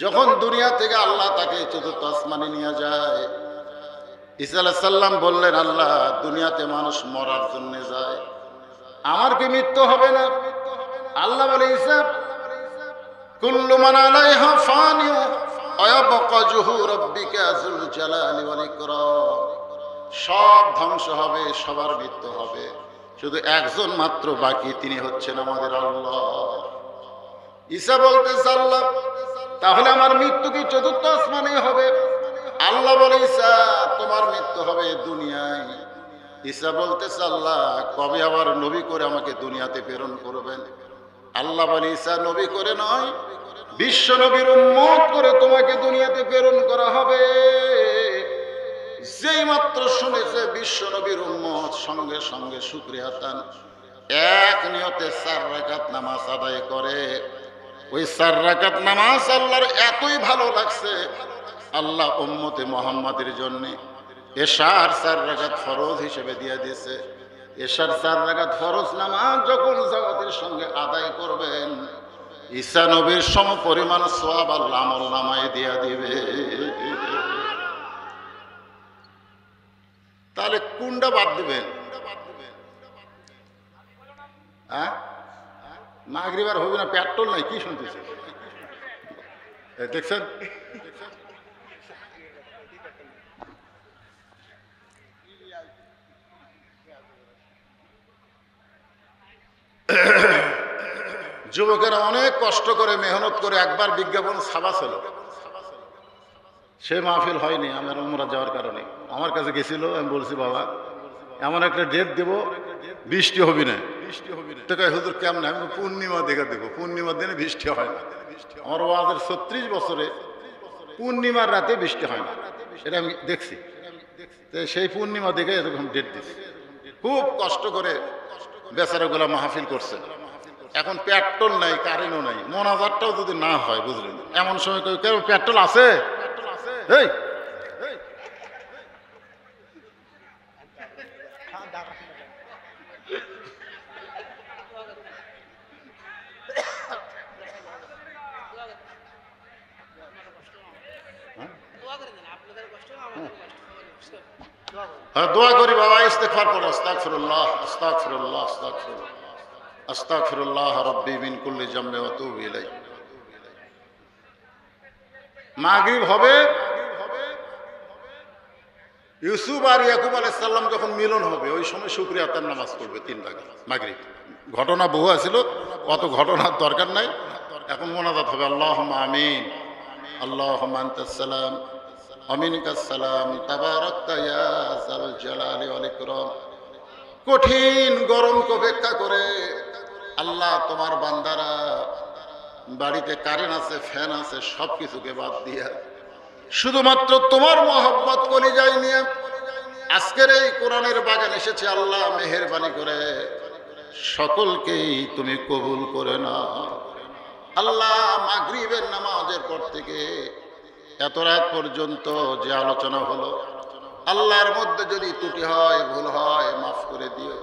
যখন দুনিয়া থেকে আল্লাহ তাকে চতুর্থ আসমানে নিয়ে যায়, ঈসা আলাইহিস সালাম বললেন, আল্লাহ, দুনিয়াতে মানুষ মরার জন্য যায়, আমার কি মৃত্যু হবে না? আল্লাহ বলে, ঈসা, কুল্লু মান আলাইহা ফানি ওয়া ইয়াবকা ওয়াজহু রাব্বিকা যুল জালালি ওয়াল ইকরাম। সব ধ্বংস হবে, সবার মৃত্যু হবে, শুধু একজন মাত্র বাকি, তিনি হচ্ছেন আমাদের আল্লাহ। ঈসা বলতেছে, আল্লাহ, তাহলে আমার মৃত্যু কি চতুর্থ আসমানে হবে? আল্লাহ বলে, ঈসা, তোমার মৃত্যু হবে দুনিয়ায়। ঈসা বলতেছে, আল্লাহ, কবে আবার নবী করে আমাকে দুনিয়াতে প্রেরণ করবেন? আল্লাহ বলে, ঈসা, নবী করে নয়, বিশ্ব নবীর উম্মত করে তোমাকে দুনিয়াতে প্রেরণ করা হবে। যেই মাত্র শুনেছে বিশ্ব নবীর উম্মত, সঙ্গে সঙ্গে শুকরিয়া আদান, এক নিয়তে 4 রাকাত নামাজ আদায় করে। ওই 4 রাকাত নামাজ আল্লাহর এতই ভালো লাগছে, আল্লাহ উম্মতে মুহাম্মাদের জন্য এশার 4 রাকাত ফরজ হিসেবে দিয়ে দিয়েছে। এশার 4 রাকাত ফরজ নামাজ যখন জামাতের সঙ্গে আদায় করবেন, ঈসা নবীর সম পরিমাণ সওয়াব আল্লাহ আমল নামায় দিয়ে দিবে। তাহলে কোনটা বাদ দিবেন? হ্যাঁ, মাগরিব আর হবে না, পেট্রোল নাই, কি শুনতেছে দেখছেন? যুবকেরা অনেক কষ্ট করে মেহনত করে একবার বিজ্ঞাপন ছাপা ছিল, সে মাহফিল হয়নি আমার উমরা যাওয়ার কারণে। আমার কাছে গেছিল, আমি বলছি বাবা এমন একটা ডেট দেব, বৃষ্টি হবি না। তো কয় হুজুর কেমন? আমি পূর্ণিমা দেখে দেবো, পূর্ণিমার দিনে বৃষ্টি হয় না। আমার ওয়াজের 36 বছরে পূর্ণিমার রাতে বৃষ্টি হয় না, এটা আমি দেখছি। সেই পূর্ণিমা দেখে এরকম ডেট দিচ্ছি। খুব কষ্ট করে বেচারাগুলা মাহফিল করছে। এখন পেট্রোল নাই, কারেন্টও নাই, মোনাজাতটাও যদি না হয় বুঝলেন, এমন সময় কেউ পেট্রোল আছে? এই হ্যাঁ, দোয়া করি বাবা, ইস্তেগফার করো। আস্তাগফিরুল্লাহ আস্তাগফিরুল্লাহ আস্তাগফিরুল্লাহ আস্তাগফিরুল্লাহ রাব্বি মিন কুল্লি জামবি ওয়া আতুবু ইলাইহি। মাগরিব হবে, ইউসুফ আর ইয়াকুব আলাইহিস সালাম যখন মিলন হবে, ওই সময় শুকরিয়া আতার নামাজ পড়বে 3 রাকাত মাগরিব। ঘটনা বহু আছিল, অত ঘটনার দরকার নাই। এখন মোনাজাত হবে, আল্লাহুম্মা আমিন, আল্লাহুম্মা আনতাস সালাম আমিনকাস সালাম তাবারাকতা ইয়া যাল জালালি ওয়াল ইকরাম। কঠিন গরম অপেক্ষা করে আল্লাহ তোমার বান্দারা বাড়িতে কারেন্ট আছে, ফ্যান আছে, সবকিছুকে বাদ দিয়া শুধুমাত্র তোমার মহব্বত কলিজায় নিয়ে আজকের এই কোরআনের বাগান এসেছে। আল্লাহ মেহেরবানি করে সকলকেই তুমি কবুল করে নাও। আল্লাহ মাগরিবের নামাজের পর থেকে এত রাত পর্যন্ত যে আলোচনা হলো, আল্লাহর মধ্যে যদি ত্রুটি হয়, ভুল হয়, মাফ করে দিও।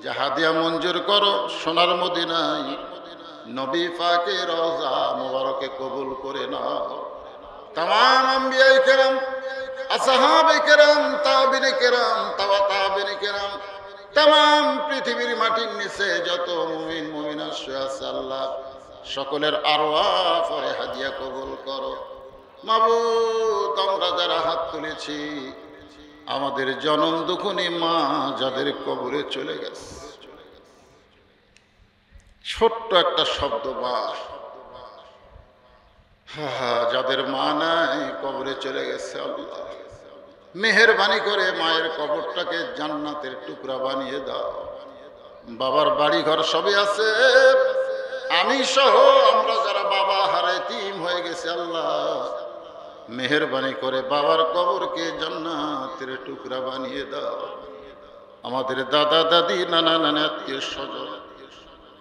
যে হাদিয়া মঞ্জুর করো সোনার মদিনায় নবী পাকের রওজা মুবারকে কবুল করে নাও। तमाम अंबियाए केराम, असहाबे केराम, ताबिने केराम, तवा ताबिने केराम, तमाम पृथिवीर माटिर निचे যত মুমিন মুমিনা শুয়ে আছে আল্লাহ সকলের আরওয়াহ পরে হাদিয়া কবুল করো। মাবুদ আমরা যারা হাত তুলেছি, আমাদের জনম দুঃখনী মা যাদের কবরে চলে গেছে, ছোট্ট একটা শব্দ বা যাদের মা নাই কবরে চলে গেছে, আল্লাহ মেহেরবানি করে মায়ের কবরটাকে জান্নাতের টুকরা বানিয়ে দাও। বাবার বাড়ি ঘর সবই আছে, আমি সহ আমরা যারা বাবা হারাই তিম হয়ে গেছে, আল্লাহ মেহেরবানি করে বাবার কবরকে জান্নাতের টুকরা বানিয়ে দাও। আমাদের দাদা দাদি নানা নানা আত্মীয় স্বজন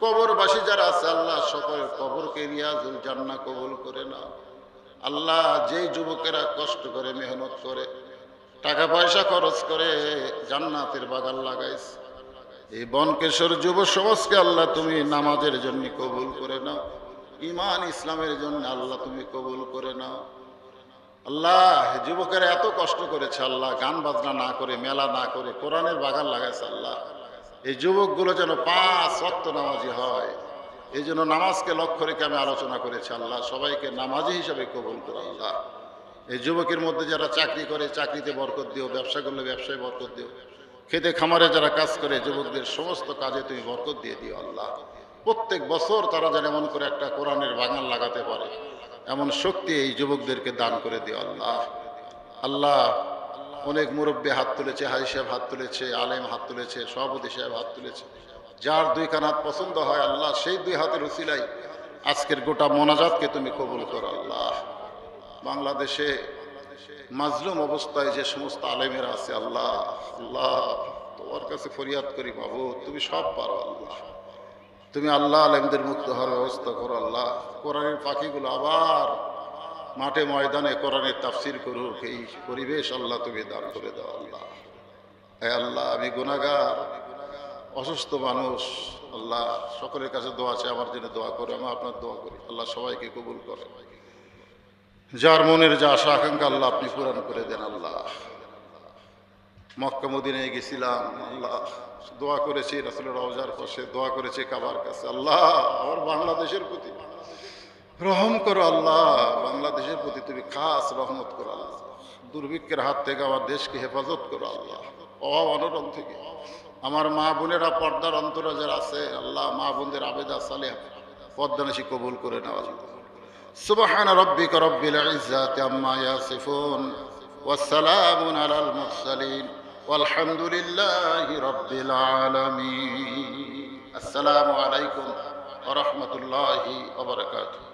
কবরবাসী যারা আছে আল্লাহ সকলের কবরকে রিয়াজুল জান্নাহ কবুল করে নাও। আল্লাহ যেই যুবকেরা কষ্ট করে মেহনত করে টাকা পয়সা খরচ করে জান্নাতের বাগান লাগাইছে, এই বনকেশ্বর যুব সমাজকে আল্লাহ তুমি নামাজের জন্য কবুল করে নাও, ঈমান ইসলামের জন্য আল্লাহ তুমি কবুল করে নাও। আল্লাহ যুবকেরা এত কষ্ট করেছে আল্লাহ, গান বাজনা না করে, মেলা না করে কোরআনের বাগান লাগাইছে আল্লাহ, এই যুবকগুলো যেন 5 ওয়াক্ত নামাজি হয়, এই জন্য নামাজকে লক্ষ্য রেখে আমি আলোচনা করেছি আল্লাহ। সবাইকে নামাজি হিসাবে কবুল করো আল্লাহ। এই যুবকের মধ্যে যারা চাকরি করে চাকরিতে বরকত দিও, ব্যবসা করলে ব্যবসায় বরকত দিও, খেতে খামারে যারা কাজ করে যুবকদের সমস্ত কাজে তুমি বরকত দিয়ে দিও আল্লাহ। প্রত্যেক বছর তারা যেন এমন করে একটা কোরআনের বাগান লাগাতে পারে, এমন শক্তি এই যুবকদেরকে দান করে দিও আল্লাহ। আল্লাহ অনেক মুরব্বী হাত তুলেছে, হাজি সাহেব হাত তুলেছে, আলেম হাত তুলেছে, সভাপতি সাহেব হাত তুলেছে, যার 2 কান হাত পছন্দ হয় আল্লাহ সেই 2 হাতের উসিলাই আজকের গোটা মোনাজাতকে তুমি কবুল করো আল্লাহ। বাংলাদেশে মাজলুম অবস্থায় যে সমস্ত আলেমেরা আছে আল্লাহ, আল্লাহ তোমার কাছে ফরিয়াদ করি মাবুদ, তুমি সব পারো আল্লাহ, তুমি আল্লাহ আলেমদের মুক্ত হওয়ার ব্যবস্থা করো আল্লাহ। কোরআনের পাখিগুলো আবার মাঠে ময়দানে কোরআনের তাফসির করুক, এই পরিবেশ আল্লাহ তুমি দান করে দাও আল্লাহ। হে আল্লাহ আমি গুনাহগার অসুস্থ মানুষ আল্লাহ, সকলের কাছে দোয়া আছে, আমার জন্য দোয়া করে, আমি আপনার দোয়া করি আল্লাহ সবাইকে কবুল করে। যার মনের যা আশা আকাঙ্ক্ষা আল্লাহ আপনি পূরণ করে দেন আল্লাহ। মক্কা মদিনায় গেছিলাম আল্লাহ, দোয়া করেছি রাসূলের রওজার পাশে, দোয়া করেছি কাবার কাছে, আল্লাহ আমার বাংলাদেশের প্রতি রহম করো আল্লাহ, বাংলাদেশের প্রতি তুমি খাস রহমত করো আল্লাহ। দুর্ভিক্ষের হাত থেকে আমার দেশকে হেফাজত করো আল্লাহ, অভাব অনটন থেকে। আমার মা বোনেরা পর্দার অন্তরে যারা আছে আল্লাহ, মা বোনদের আবেদা সালেহা পদ্মানাসী কবুল করে নাও আল্লাহ। সুবহান রাব্বিকা রাব্বিল ইজ্জাতি আম্মা ইয়াসিফুন ওয়া সালামুন আলাল মুরসালিন ওয়ালহামদুলিল্লাহি রাব্বিল আলামিন। আসসালামু আলাইকুম ওয়া রাহমাতুল্লাহি ওয়া বারাকাতুহু।